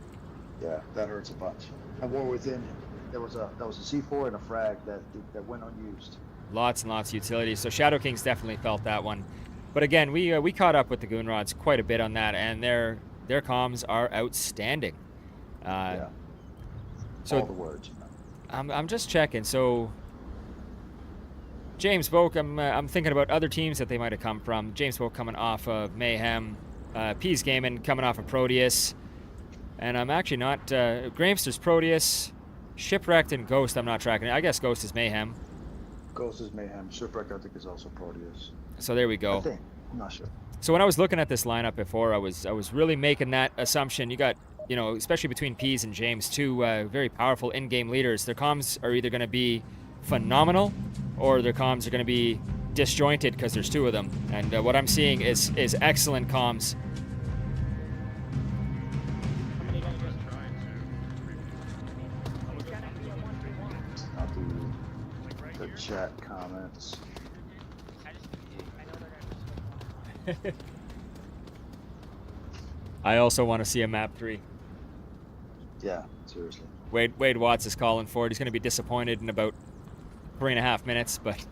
Yeah, that hurts a bunch. And War Within, that was a C4 and a frag that went unused. Lots and lots of utility. So Shadow Kings definitely felt that one. But again, we caught up with the Goon Rods quite a bit on that, and their comms are outstanding. Yeah. So all the words. I'm just checking. So James Boak, I'm thinking about other teams that they might have come from. James Boak coming off of Mayhem, Peas Gaming coming off of Proteus, and I'm actually not Gramster's Proteus, Shipwrecked and Ghost. I'm not tracking it. I guess Ghost is Mayhem. Ghost is Mayhem. Shipwreck, I think, is also Proteus. So there we I go. think. I'm not sure. So when I was looking at this lineup before, I was really making that assumption. You got, especially between Peas and James, two very powerful in-game leaders. Their comms are either going to be phenomenal, or their comms are going to be disjointed because there's two of them. And what I'm seeing is excellent comms. I'll do the chat comments. I also want to see a map 3. Yeah, seriously. Wade Watts is calling for it. He's going to be disappointed in about 3.5 minutes, but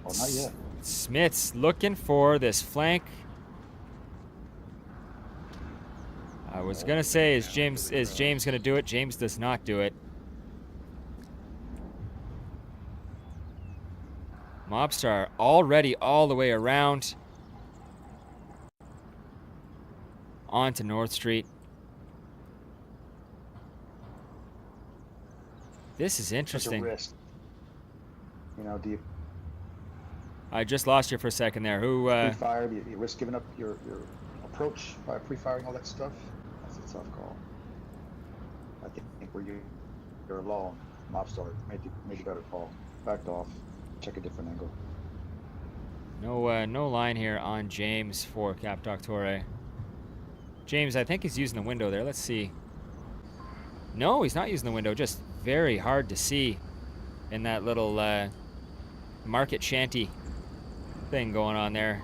Oh, not yet. Smith's looking for this flank. I was gonna say, is James gonna do it? James does not do it. Mobstar already all the way around onto North Street. This is Such a interesting. risk. Do you I just lost you for a second there. Who? pre-fire? Do you risk giving up your approach by pre-firing all that stuff? That's a tough call. I think where you're alone, Mobstar made a better call. Backed off. Check a different angle. No line here on James for Cap Doctore. James, I think he's using the window there. Let's see. No, he's not using the window. Just very hard to see in that little market shanty thing going on there.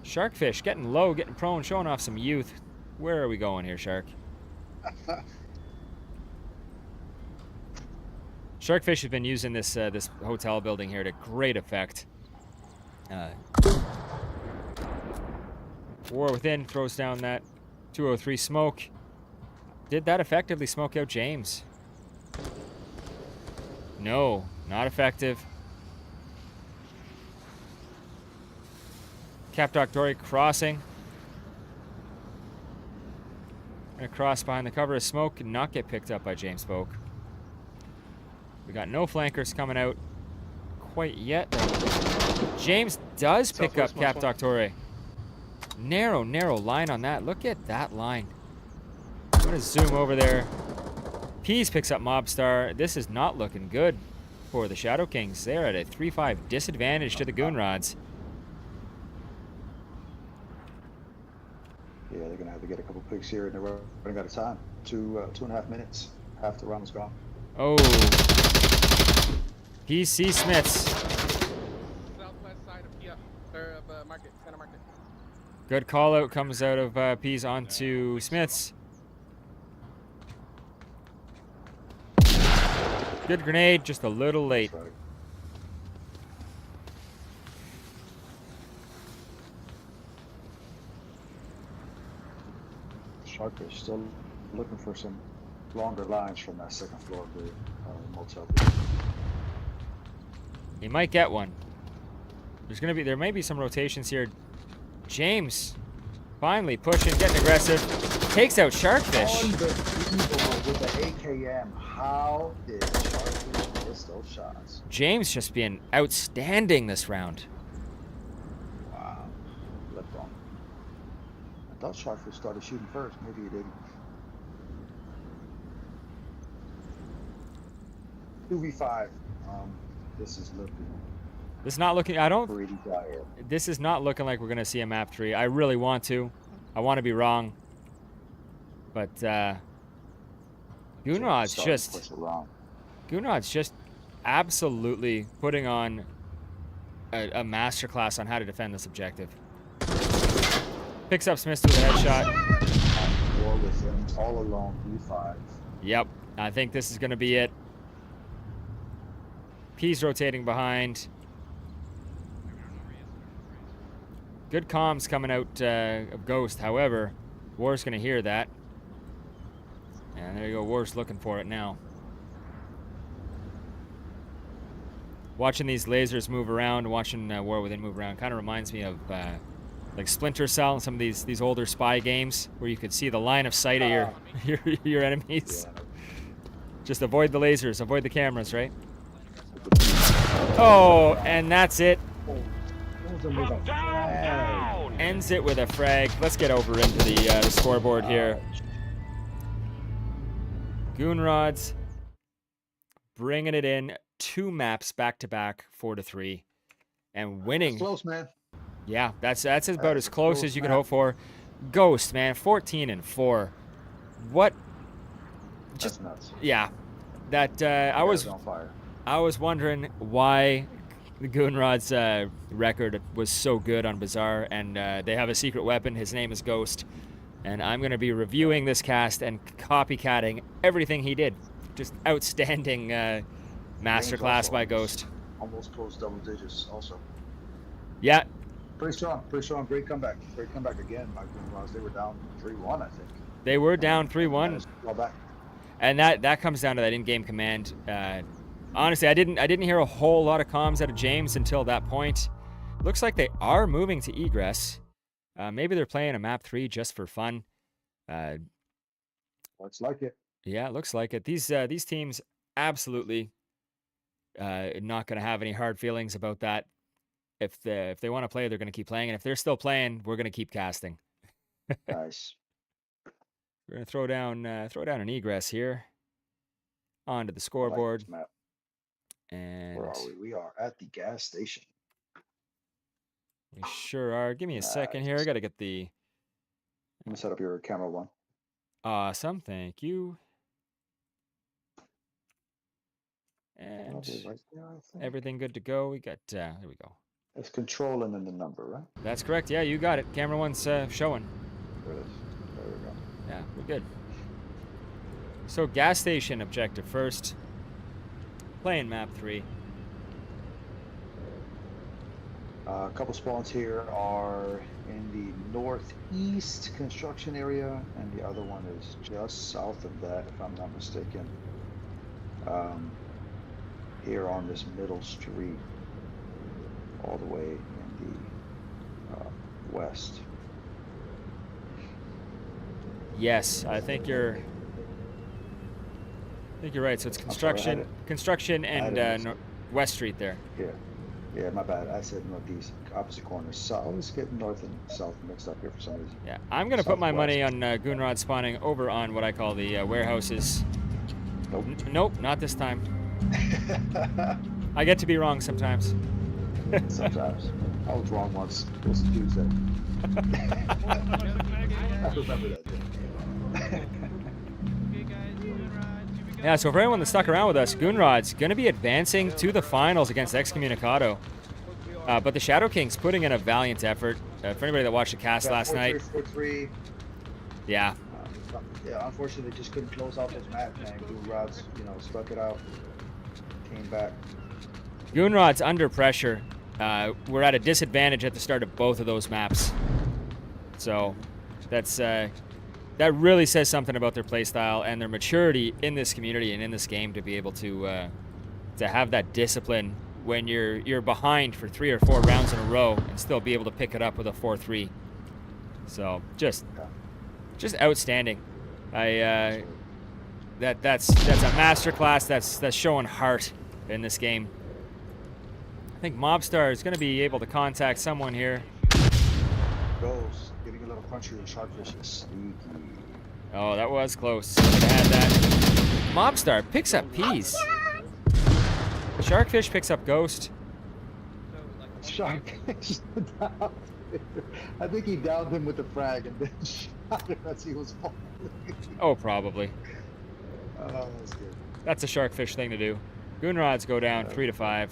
Sharkfish getting low, getting prone, showing off some youth. Where are we going here, Shark? Sharkfish has been using this this hotel building here to great effect. War within throws down that 203 smoke. Did that effectively smoke out James? No, not effective. Cap Doctori crossing. Gonna cross behind the cover of smoke and not get picked up by James Spoke. We got no flankers coming out quite yet. James does pick up Cap Doctori. Narrow line on that. Look at that line. I'm gonna zoom over there. Pease picks up Mobstar. This is not looking good for the Shadow Kings. They're at a 3-5 disadvantage to the Goon Rods. Yeah, they're gonna have to get a couple picks here, and they're running out of time. 2.5 minutes. Half the round is gone. Oh. PC Smiths. Southwest side of Kia, or of Market, Center Market. Good call out comes out of Pease onto Smiths. Good grenade, just a little late. Right. Shark is still looking for some longer lines from that second floor of the motel. He might get one. There may be some rotations here. James finally pushing, getting aggressive. Takes out Sharkfish. Unbelievable with the AKM. How did Sharkfish miss those shots? James just being outstanding this round. Wow. Left on. I thought Sharkfish started shooting first. Maybe he didn't. 2v5. This is looking This is not looking. I don't. pretty dire. This is not looking like we're gonna see a map 3. I really want to. I want to be wrong. But Goonrod's just absolutely putting on a masterclass on how to defend this objective. Picks up Smith with a headshot. War with him all alone. V5. Yep, I think this is gonna be it. P's rotating behind. Good comms coming out of Ghost. However, War's going to hear that. And there you go. War's looking for it now. Watching these lasers move around, watching War Within move around, kind of reminds me of like Splinter Cell and some of these older spy games where you could see the line of sight of your enemies. Yeah. Just avoid the lasers, avoid the cameras, right? Oh, and that's it. Ends it with a frag. Let's get over into the scoreboard here. Goonrods bringing it in 2 maps back to back, 4-3, and winning. That's close, man. Yeah, that's about as close as you could hope for. Ghost, man, 14-4. What? Just nuts. Yeah, that I was on fire. I was wondering why the Goonrod's record was so good on Bazaar, and they have a secret weapon. His name is Ghost, and I'm going to be reviewing this cast and copycatting everything he did. Just outstanding masterclass by Ghost. Almost close double digits also. Yeah. Pretty strong. Great comeback. Great comeback again by Goonrods. They were down 3-1, I think. They were down 3-1. Well back. And that comes down to that in-game command. Honestly, I didn't hear a whole lot of comms out of James until that point. Looks like they are moving to egress. Maybe they're playing a map 3 just for fun. Looks like it. Yeah, it looks like it. These teams absolutely not going to have any hard feelings about that. If they want to play, they're going to keep playing, and if they're still playing, we're going to keep casting. Nice. We're going to throw down an egress here onto the scoreboard. Like map. And where are we? We are at the gas station. We sure are. Give me a second here. I got to get the. I'm gonna set up your camera one. Awesome, thank you. And Right there, I think. everything good to go. We got. There we go. It's control and then the number, right? That's correct. Yeah, you got it. Camera one's showing. There it is. There we go. Yeah, we're good. So gas station objective first. Playing map 3. A couple spawns here are in the northeast construction area, and the other one is just south of that, if I'm not mistaken. Here on this middle street, all the way in the west. Yes, I think you're right. So it's construction, construction, and West Street there. Yeah, my bad. I said northeast, opposite corner. So I always get north and south mixed up here for some reason. Yeah, I'm gonna put my money on Goonrod spawning over on what I call the warehouses. Nope. Nope, not this time. I get to be wrong sometimes. Sometimes. I was wrong once. It was Tuesday. I remember that day. Yeah, so for everyone that stuck around with us, Goonrod's going to be advancing to the finals against Excommunicado. But the Shadow Kings putting in a valiant effort. For anybody that watched the cast last night. 4-3. Yeah. Yeah, unfortunately, they just couldn't close out those maps, man. Goonrod's, stuck it out. Came back. Goonrod's under pressure. We're at a disadvantage at the start of both of those maps. So that's that really says something about their playstyle and their maturity in this community and in this game to be able to have that discipline when you're behind for 3 or 4 rounds in a row and still be able to pick it up with a 4-3. So just outstanding. That's a masterclass. That's showing heart in this game. I think Mobstar is going to be able to contact someone here. Goes, getting a little crunchy with Sharkfish is sneaky. Oh, that was close. Could have had that. Mobstar picks up Peas. Sharkfish picks up Ghost. Sharkfish down. I think he downed him with the frag and then shot him as he was falling. Oh, probably. Oh, that's good. That's a Sharkfish thing to do. Goonrods go down 3-5.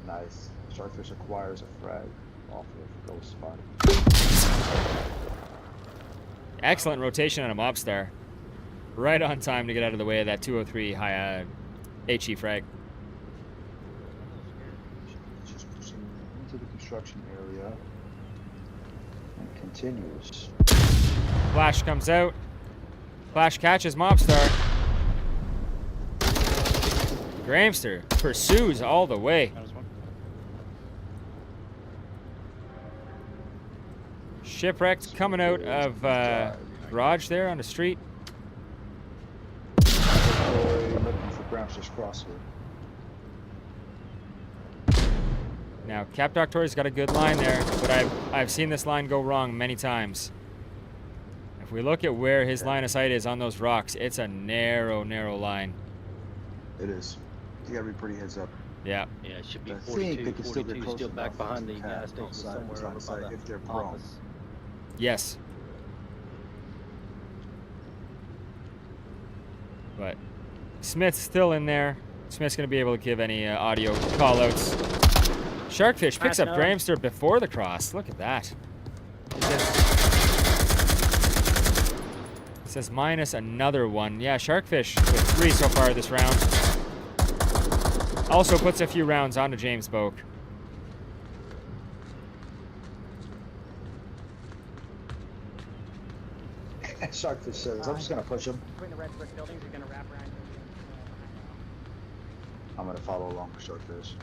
Nice. Sharkfish acquires a frag off of Ghost spot. Excellent rotation on a Mobstar. Right on time to get out of the way of that 203 high HE frag. Just pushing into the construction area and continues. Flash comes out. Flash catches Mobstar. Gramster pursues all the way. Shipwrecked coming out of garage there on the street. Looking for Gramster's crosshair. Now Cap Doctor's got a good line there, but I've seen this line go wrong many times. If we look at where his line of sight is on those rocks, it's a narrow line. It is. You gotta be pretty heads up. Yeah. Yeah, it should be I think 42, they can still get 42 close still back enough behind to the cap gas station outside somewhere his over line by of sight the if they're prone. office. Yes. But Smith's still in there. Smith's going to be able to give any audio call-outs. Sharkfish picks up Gramster before the cross. Look at that. It says minus another one. Yeah, Sharkfish with 3 so far this round. Also puts a few rounds onto James Boak. Sharkfish says, I'm just gonna push him. Between the red brick buildings, you're gonna wrap around. I'm gonna follow along with Sharkfish.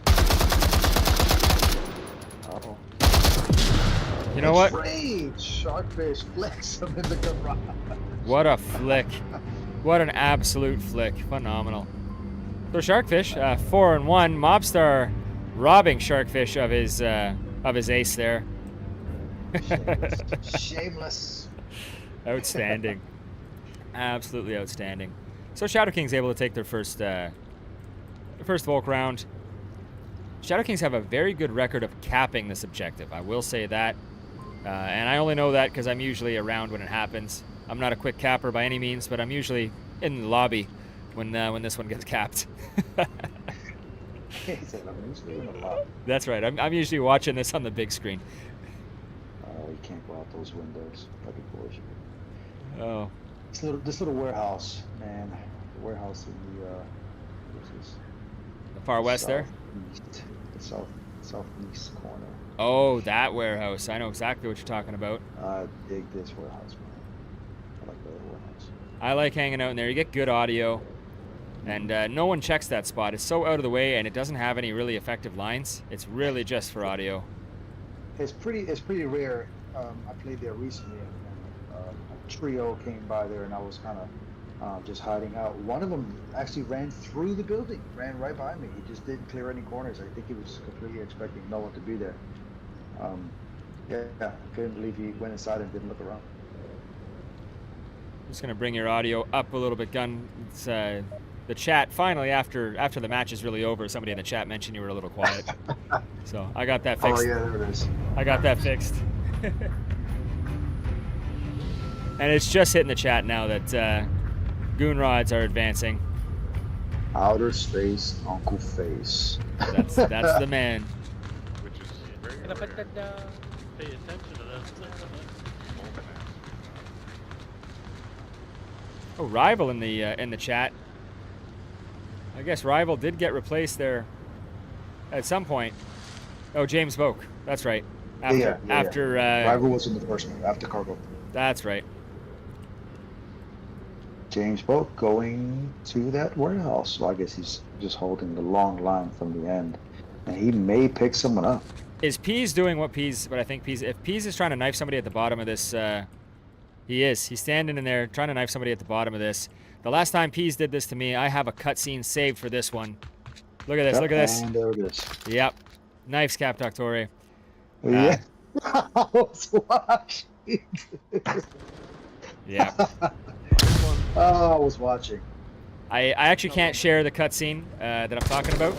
Uh-oh. You know what? Sharkfish flicks him in the garage. What a flick. What an absolute flick. Phenomenal. So Sharkfish, 4-1. Mobstar robbing Sharkfish of his ace there. Shameless. Outstanding. Absolutely outstanding. So Shadow King's able to take their first Volk round. Shadow Kings have a very good record of capping this objective. I will say that. And I only know that because I'm usually around when it happens. I'm not a quick capper by any means, but I'm usually in the lobby when this one gets capped. That's right. I'm usually watching this on the big screen. You can't go out those windows. That'd be bullshit. Oh. This little warehouse, man. The warehouse in the The far west there? The southeast corner. Oh, that warehouse. I know exactly what you're talking about. I dig this warehouse, man. I like the other warehouse. I like hanging out in there. You get good audio. And no one checks that spot. It's so out of the way, and it doesn't have any really effective lines. It's really just for audio. It's pretty rare. I played there recently, and a trio came by there, and I was kind of just hiding out. One of them actually ran through the building, ran right by me. He just didn't clear any corners. I think he was completely expecting no one to be there. Yeah, couldn't believe he went inside and didn't look around. I'm just gonna bring your audio up a little bit, Gun. It's, the chat finally, after the match is really over, somebody in the chat mentioned you were a little quiet. So I got that fixed. Oh yeah, there it is. I got that fixed. And it's just hitting the chat now that Goon rods are advancing. Outer space, Uncle Face. That's the man. Which is very rare. Pay attention to that. Oh, Rival in the chat. I guess Rival did get replaced there at some point. Oh, James Voke. That's right. After Rival was in the first one, after Cargo. That's right. James Boat going to that warehouse. So I guess he's just holding the long line from the end. And he may pick someone up. Is Pease doing what I think Pease... If Pease is trying to knife somebody at the bottom of this... he is. He's standing in there trying to knife somebody at the bottom of this. The last time Pease did this to me, I have a cutscene saved for this one. Look at this. Look at this. And there it is. Yep. Knives Cap Doctore. Yeah. I was watching. Yeah. Oh, I was watching. I actually can't share the cutscene that I'm talking about.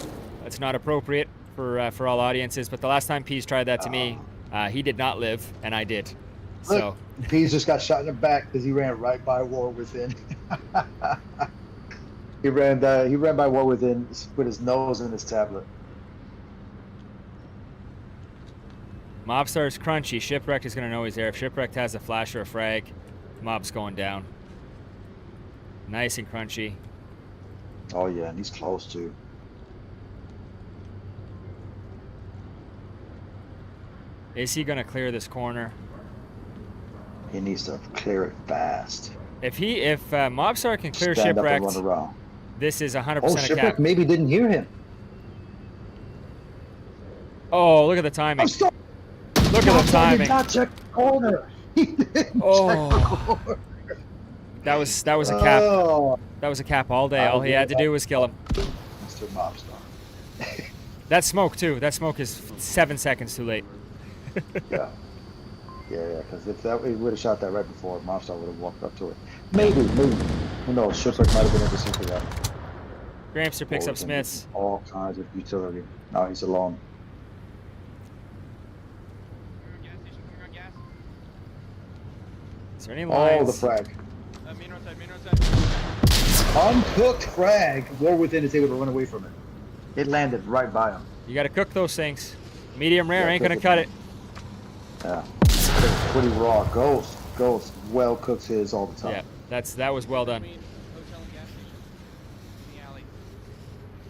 It's not appropriate for all audiences. But the last time Pease tried that to me, he did not live, and I did. So Pease just got shot in the back because he ran right by War Within. he ran by War Within with his nose in his tablet. Mobstar's crunchy. Shipwrecked is going to know he's there. If Shipwrecked has a flash or a frag, Mob's going down. Nice and crunchy. Oh yeah, and he's close too. Is he going to clear this corner? He needs to clear it fast. If Mobstar can clear Stand Shipwrecked, up and run around. this is 100% Oh, a Shipwreck cap. maybe didn't hear him. Oh, look at the timing. Look at the timing. He did not check the corner. He didn't check the corner. That was a cap. Oh. That was a cap all day. All he had to do was kill him. Mr. Mobstar. That smoke too. That smoke is 7 seconds too late. Yeah. Yeah, because if that he would have shot that right before, Mobstar would have walked up to it. Maybe. Who knows? Shipwreck might have been able to see through that. Gramster picks up Smiths. All kinds of utility. Now he's alone. Is there any Oh, lines? the frag. Main road side. Uncooked frag. War Within is able to run away from it. It landed right by him. You got to cook those things. Medium rare Yeah, ain't cook gonna it, cut man. it. Yeah. It's pretty raw. Ghost well cooks his all the time. Yeah, that was well done. Between hotel and gas station. In the alley.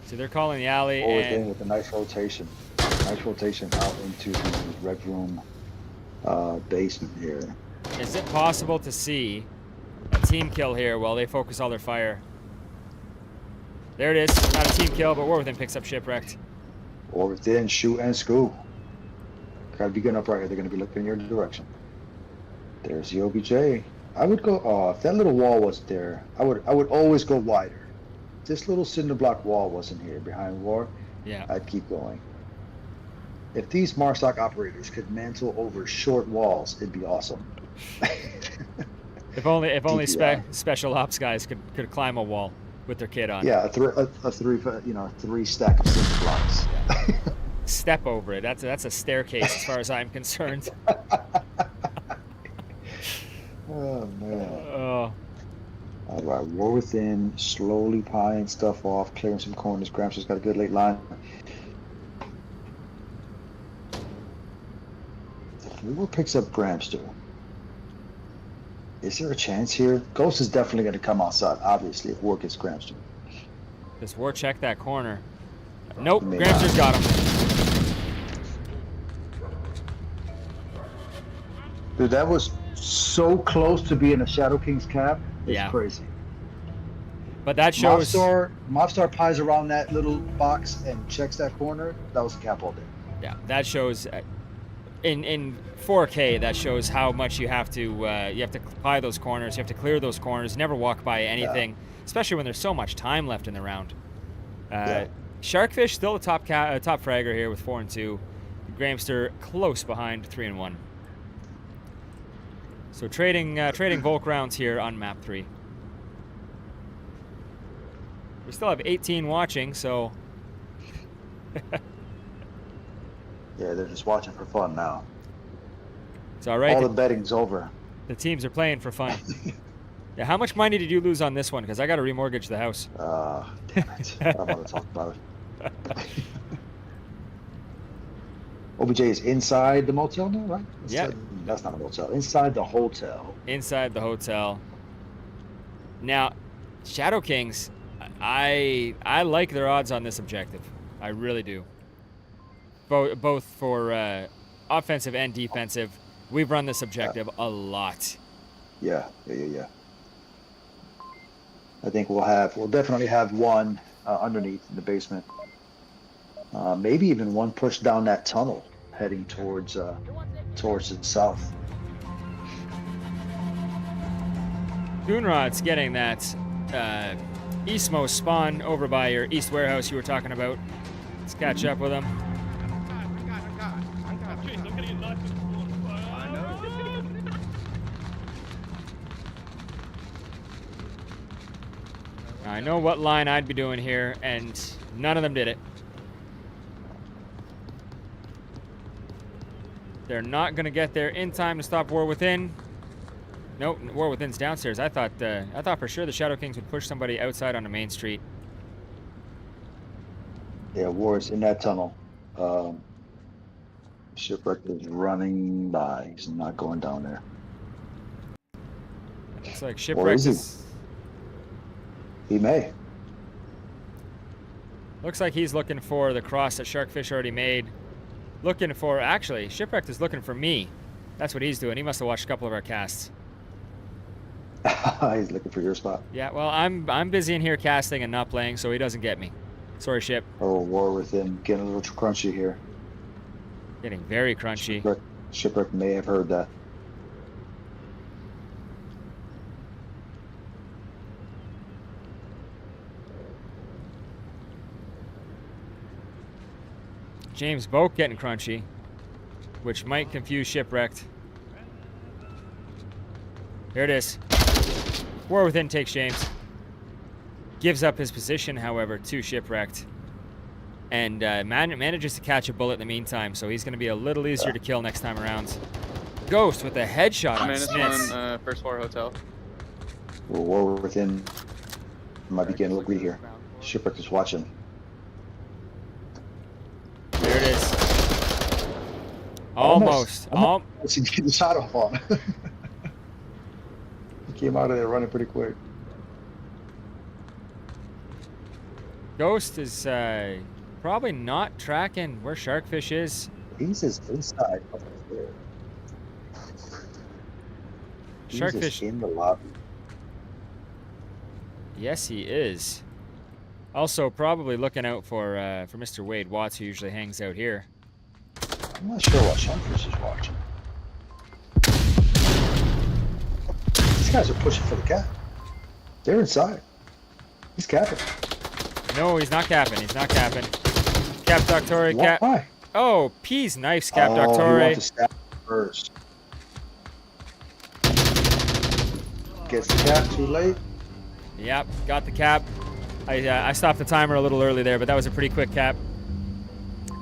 So they're calling the alley War Within and with a nice rotation. Nice rotation out into the red room basement here. is it possible to see a team kill here while they focus all their fire? There it is. Not a team kill, but War Within picks up Shipwrecked. War Within, shoot and scoop. Gotta be getting up right here. They're gonna be looking in your direction. There's the OBJ. I would go. Oh, if that little wall wasn't there, I would always go wider. If this little cinder block wall wasn't here behind War, Yeah. I'd keep going. If these Marstock operators could mantle over short walls, it'd be awesome. If only DPI. special ops guys could climb a wall with their kid on. Yeah, three stack of cinder blocks. Step over it. That's a staircase as far as I'm concerned. Oh man. Oh. All right, War Within, slowly pieing stuff off, clearing some corners. Gramsci's got a good late line. War picks up Gramster. Is there a chance here? Ghost is definitely going to come outside, obviously, if War gets Gramster. Does War check that corner? Nope. May Gramster's not. got him. Dude, that was so close to being a Shadow King's cap. It's Yeah. crazy. But that shows. Mobstar pies around that little box and checks that corner. That was a cap all day. Yeah, that shows. In 4K, that shows how much you have to pie those corners. You have to clear those corners. Never walk by anything, especially when there's so much time left in the round. Sharkfish still the top fragger here with 4 and 2. Gramster close behind 3 and 1. So trading Volk rounds here on map 3. We still have 18 watching, so Yeah, they're just watching for fun now. it's all right. All the betting's over. The teams are playing for fun. Yeah, how much money did you lose on this one? Because I got to remortgage the house. Damn it. I don't want to talk about it. OBJ is inside the motel now, right? Yeah. That's not a motel. Inside the hotel. Inside the hotel. Now, Shadow Kings, I like their odds on this objective. I really do. Both for offensive and defensive. We've run this objective a lot. Yeah. I think we'll definitely have one underneath in the basement. Maybe even one pushed down that tunnel heading towards the south. Goonrod's getting that Eastmost spawn over by your East warehouse you were talking about. Let's catch up with him. I got. Jeez, I'm getting knocked in the floor. I know. I know what line I'd be doing here, and none of them did it. They're not going to get there in time to stop War Within. Nope, War Within's downstairs. I thought for sure the Shadow Kings would push somebody outside onto Main Street. Yeah, War's in that tunnel. Shipwreck is running by. He's not going down there. Looks like Or Shipwreck is he? is... He may. Looks like he's looking for the cross that Sharkfish already made. Looking for... Actually, Shipwreck is looking for me. That's what he's doing. He must have watched a couple of our casts. He's looking for your spot. Yeah, well, I'm busy in here casting and not playing, so he doesn't get me. Sorry, Ship. Oh, War Within getting a little crunchy here. Getting very crunchy. Shipwreck may have heard that. James Boak getting crunchy, which might confuse Shipwrecked. Here it is. War Within takes James. Gives up his position, however, to Shipwrecked. And manages to catch a bullet in the meantime, so he's going to be a little easier to kill next time around. Ghost with a headshot on Smiths. First floor hotel. Well, War Within might be getting a little greedy here. Shipwreck is watching. There it is. Almost. He get the shot off on. He came out of there running pretty quick. Ghost is probably not tracking where Sharkfish is. He's just inside up there. He's Sharkfish just in the lobby. Yes, he is. Also, probably looking out for Mr. Wade Watts, who usually hangs out here. I'm not sure what Sharkfish is watching. These guys are pushing for the cap. They're inside. He's capping. No, he's not capping. He's not capping. Cap Doctore. Cap. Why? Oh, Peas knifes Cap He wants to Doctore. stab first. Gets the cap too late. Yep, got the cap. I stopped the timer a little early there, but that was a pretty quick cap.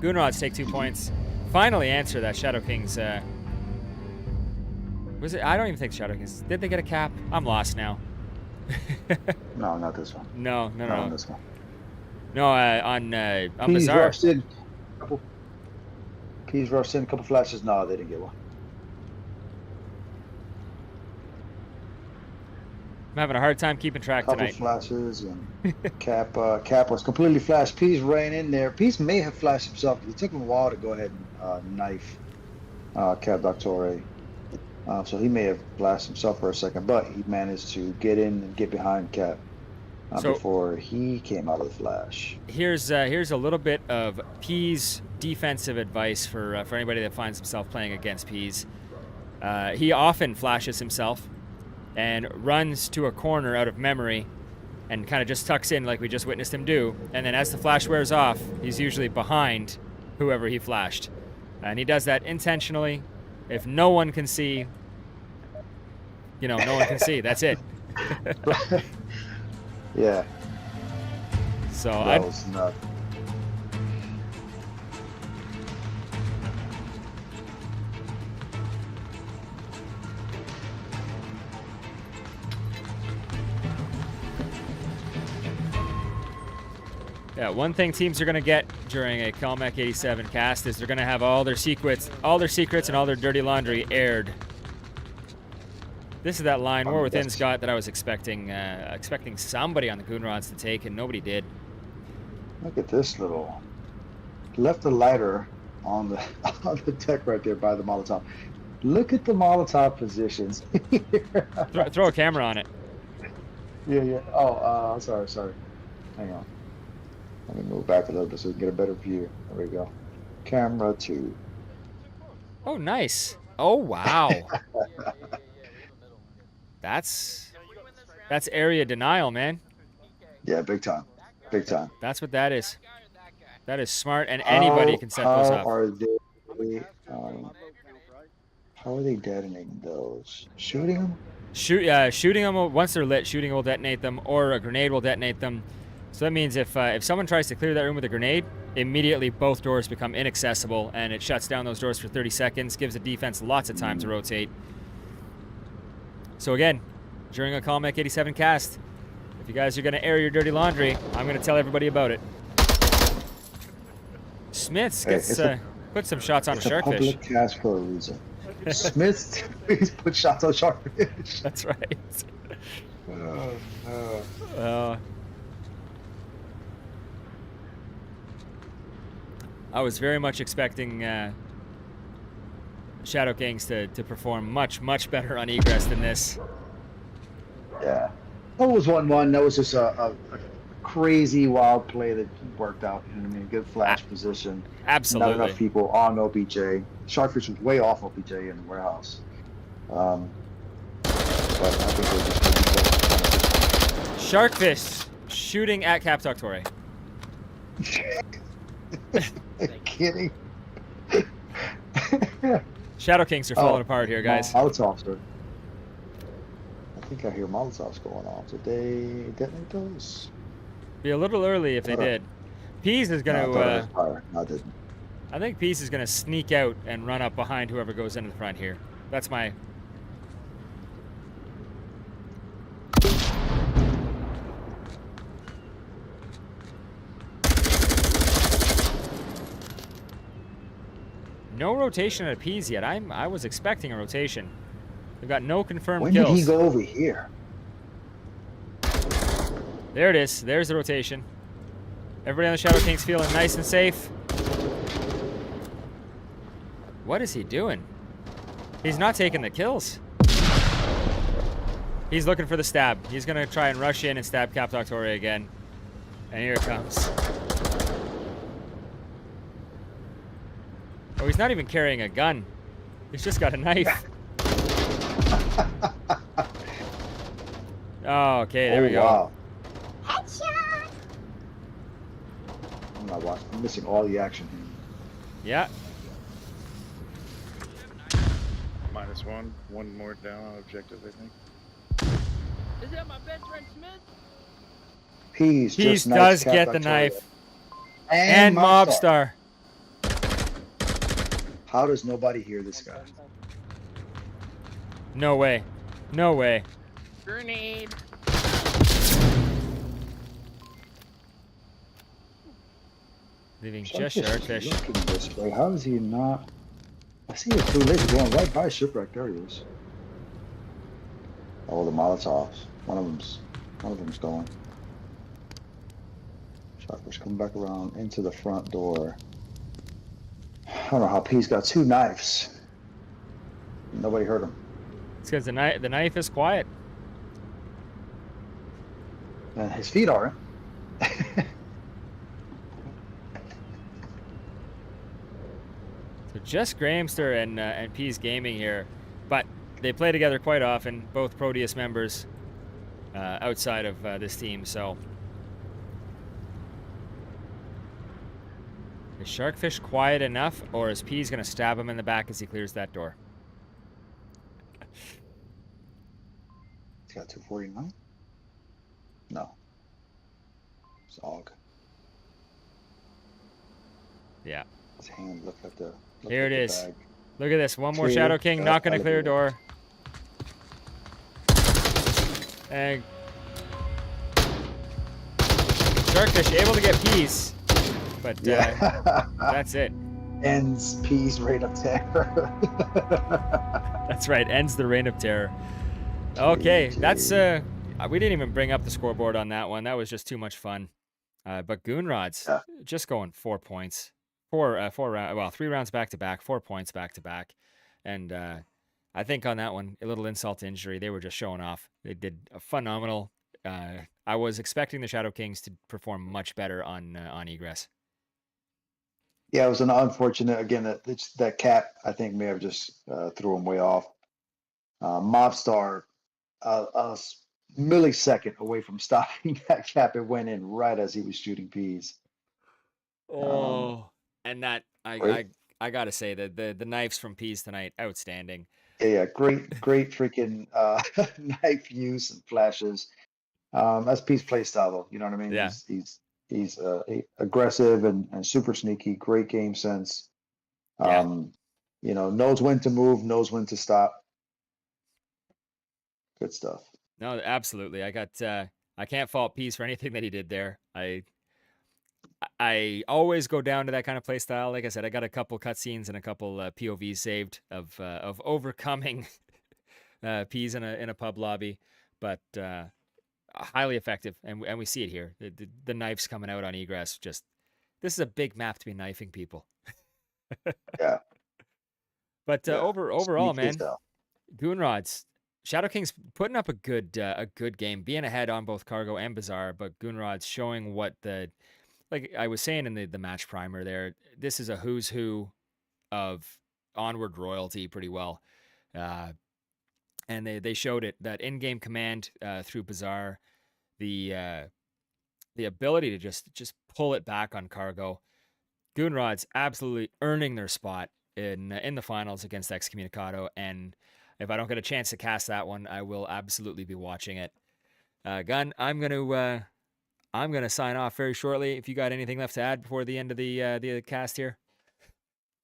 Goonrods take 2 points. Finally answer that Shadow Kings. Was it? I don't even think Shadow Kings. Did they get a cap? I'm lost now. No, not this one. No. Not on this one. No, on Peas Bazaar. rushed in. Peas rushed in a couple flashes. No, they didn't get one. I'm having a hard time keeping track Couple tonight. flashes and Cap was completely flashed. Peas ran in there. Peas may have flashed himself. It took him a while to go ahead and knife Cap Doctore. So he may have blasted himself for a second, but he managed to get in and get behind Cap before he came out of the flash. Here's a little bit of P's defensive advice for anybody that finds himself playing against P's. He often flashes himself and runs to a corner out of memory and kind of just tucks in like we just witnessed him do. And then as the flash wears off, he's usually behind whoever he flashed. And he does that intentionally. If no one can see, you know, no one can see. That's it. Yeah. So that was nuts. Yeah, one thing teams are going to get during a Calmech 87 cast is they're going to have all their secrets and all their dirty laundry aired. This is that line war within Scott that I was expecting somebody on the Goon rods to take, and nobody did. Look at this little. Left the lighter on the deck right there by the Molotov. Look at the Molotov positions. Throw a camera on it. Yeah. Oh, sorry. Hang on. Let me move back a little bit so we can get a better view. There we go. Camera 2. Oh, nice. Oh, wow. That's area denial, man. Yeah, big time. Big time. That's what that is. That is smart, and anybody can set those up. How are they detonating those? Shooting them? Shooting them once they're lit. Shooting will detonate them, or a grenade will detonate them. So that means if someone tries to clear that room with a grenade, immediately both doors become inaccessible, and it shuts down those doors for 30 seconds, gives the defense lots of time to rotate. So again, during a Calmech 87 cast, if you guys are going to air your dirty laundry, I'm going to tell everybody about it. Smiths gets put some shots on a sharkfish. It's a public cast for a reason. Smiths put shots on sharkfish. That's right. I was very much expecting Shadow Kings to perform much better on egress than this. Yeah. That was 1-1. That was just a crazy wild play that worked out. You know what I mean? Good flash position. Absolutely. Not enough people on OBJ. Sharkfish was way off OBJ in the warehouse. But I think they just Sharkfish shooting at Cap Doctore. Kidding. Shadow Kings are falling apart here, guys. Molotovs are. I think I hear Molotovs going off. Did they detonate those? Be a little early if they did. Pease is going to. No, I didn't. I think Pease is going to sneak out and run up behind whoever goes into the front here. That's my. No rotation at Pease yet. I was expecting a rotation. We've got no confirmed kills. When did he go over here? There it is. There's the rotation. Everybody on the Shadow Kings feeling nice and safe. What is he doing? He's not taking the kills. He's looking for the stab. He's going to try and rush in and stab Cap Doctore again. And here it comes. Oh, he's not even carrying a gun. He's just got a knife. Oh, okay, there we go. Wow. Headshot! I'm not watching. I'm missing all the action here. Yeah. -1. One more down on objective, I think. Is that my best friend Smith? Pease He does get the knife. And Mobstar. How does nobody hear this guy? No way. No way. Grenade. Leaving just Sharkfish. Looking this way. How is he not? I see the two lasers going right by shipwreck. There he is. Oh, the Molotovs. One of them's going. Sharkfish coming back around into the front door. I don't know how P's got 2 knives. Nobody heard him. It's because the knife is quiet. And his feet aren't. So just Grahamster and Pease Gaming here, but they play together quite often. Both Proteus members outside of this team. So is Sharkfish quiet enough, or is Pease gonna stab him in the back as he clears that door? He's got 249. No. It's Og. Yeah. His hand looked at the. Here it is. Bag. Look at this. One more Clear. Shadow King. Not gonna clear a door. And Sharkfish able to get Pease, but Yeah. that's it. Ends Pease Reign of Terror. That's right. Ends the Reign of Terror. Okay, that's we didn't even bring up the scoreboard on that one. That was just too much fun. But Goon Rods just going 4 points. 3 rounds back to back, 4 points back to back. And I think on that one, a little insult to injury, they were just showing off. They did a phenomenal. I was expecting the Shadow Kings to perform much better on Egress. Yeah, it was an unfortunate, again, that cap, I think, may have just threw him way off. Mobstar, a millisecond away from stopping that cap, it went in right as he was shooting Pease. And that, I got to say, that the knives from Pease tonight, outstanding. Yeah, great freaking knife use and flashes. That's Pease play style, though. You know what I mean? Yeah. He's aggressive and super sneaky. Great game sense. Knows when to move, knows when to stop. Good stuff. No, absolutely. I can't fault Pease for anything that he did there. I always go down to that kind of play style. Like I said, I got a couple cutscenes and a couple POVs saved of overcoming Pease in a pub lobby, but highly effective, and we see it here. The knives coming out on Egress. Just this is a big map to be knifing people. Yeah. But overall, Sneaky man, style. Goon Rods, Shadow King's putting up a good game, being ahead on both Cargo and Bazaar, but Goon Rods showing what like I was saying in the match primer there, this is a who's who of Onward royalty pretty well. And they showed it, that in-game command through Bazaar, the ability to just pull it back on Cargo. Goon Rods absolutely earning their spot in the finals against Excommunicado, and if I don't get a chance to cast that one, I will absolutely be watching it. Gun, I'm gonna sign off very shortly. If you got anything left to add before the end of the cast here.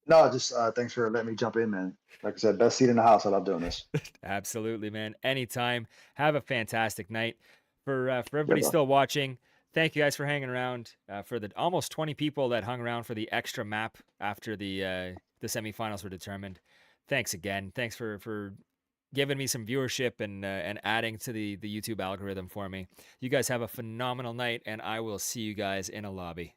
No, just thanks for letting me jump in, man. Like I said, best seat in the house. I love doing this. Absolutely, man. Anytime. Have a fantastic night. For everybody bro. still watching, thank you guys for hanging around. For the almost 20 people that hung around for the extra map after the semifinals were determined. Thanks again. Thanks for giving me some viewership and adding to the YouTube algorithm for me. You guys have a phenomenal night, and I will see you guys in a lobby.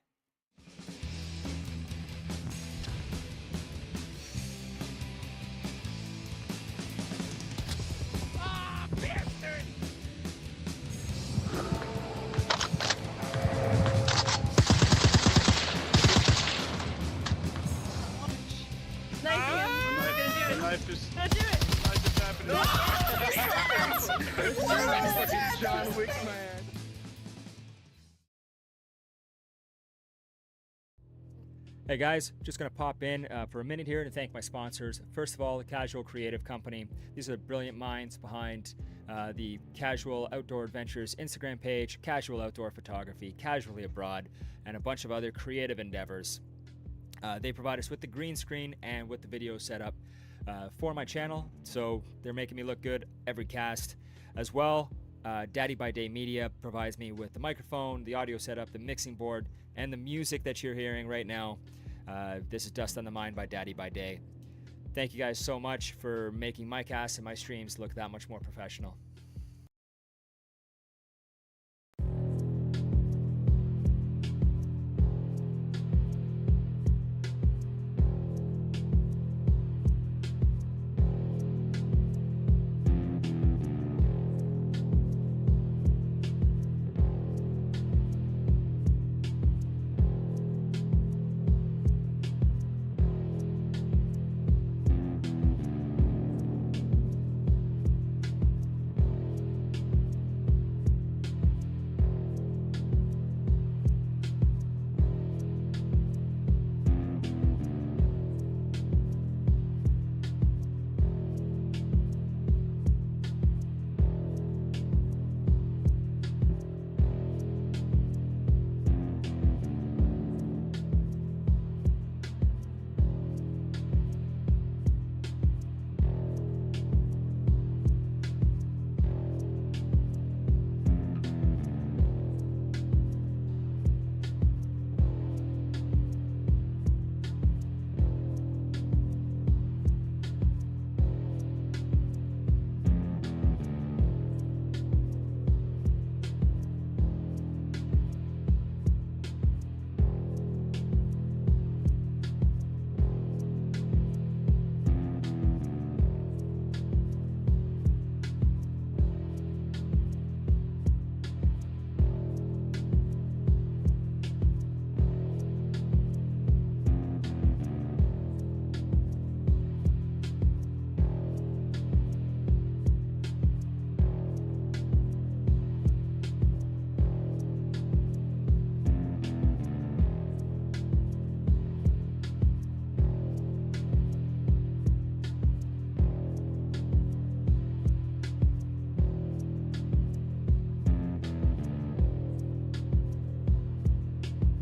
John Wick, man. Hey guys, just going to pop in for a minute here to thank my sponsors. First of all, the Casual Creative Company. These are the brilliant minds behind the Casual Outdoor Adventures Instagram page, Casual Outdoor Photography, Casually Abroad, and a bunch of other creative endeavors. They provide us with the green screen and with the video setup for my channel, so they're making me look good every cast. As well, Daddy by Day Media provides me with the microphone, the audio setup, the mixing board, and the music that you're hearing right now. This is Dust on the Mind by Daddy by Day. Thank you guys so much for making my casts and my streams look that much more professional.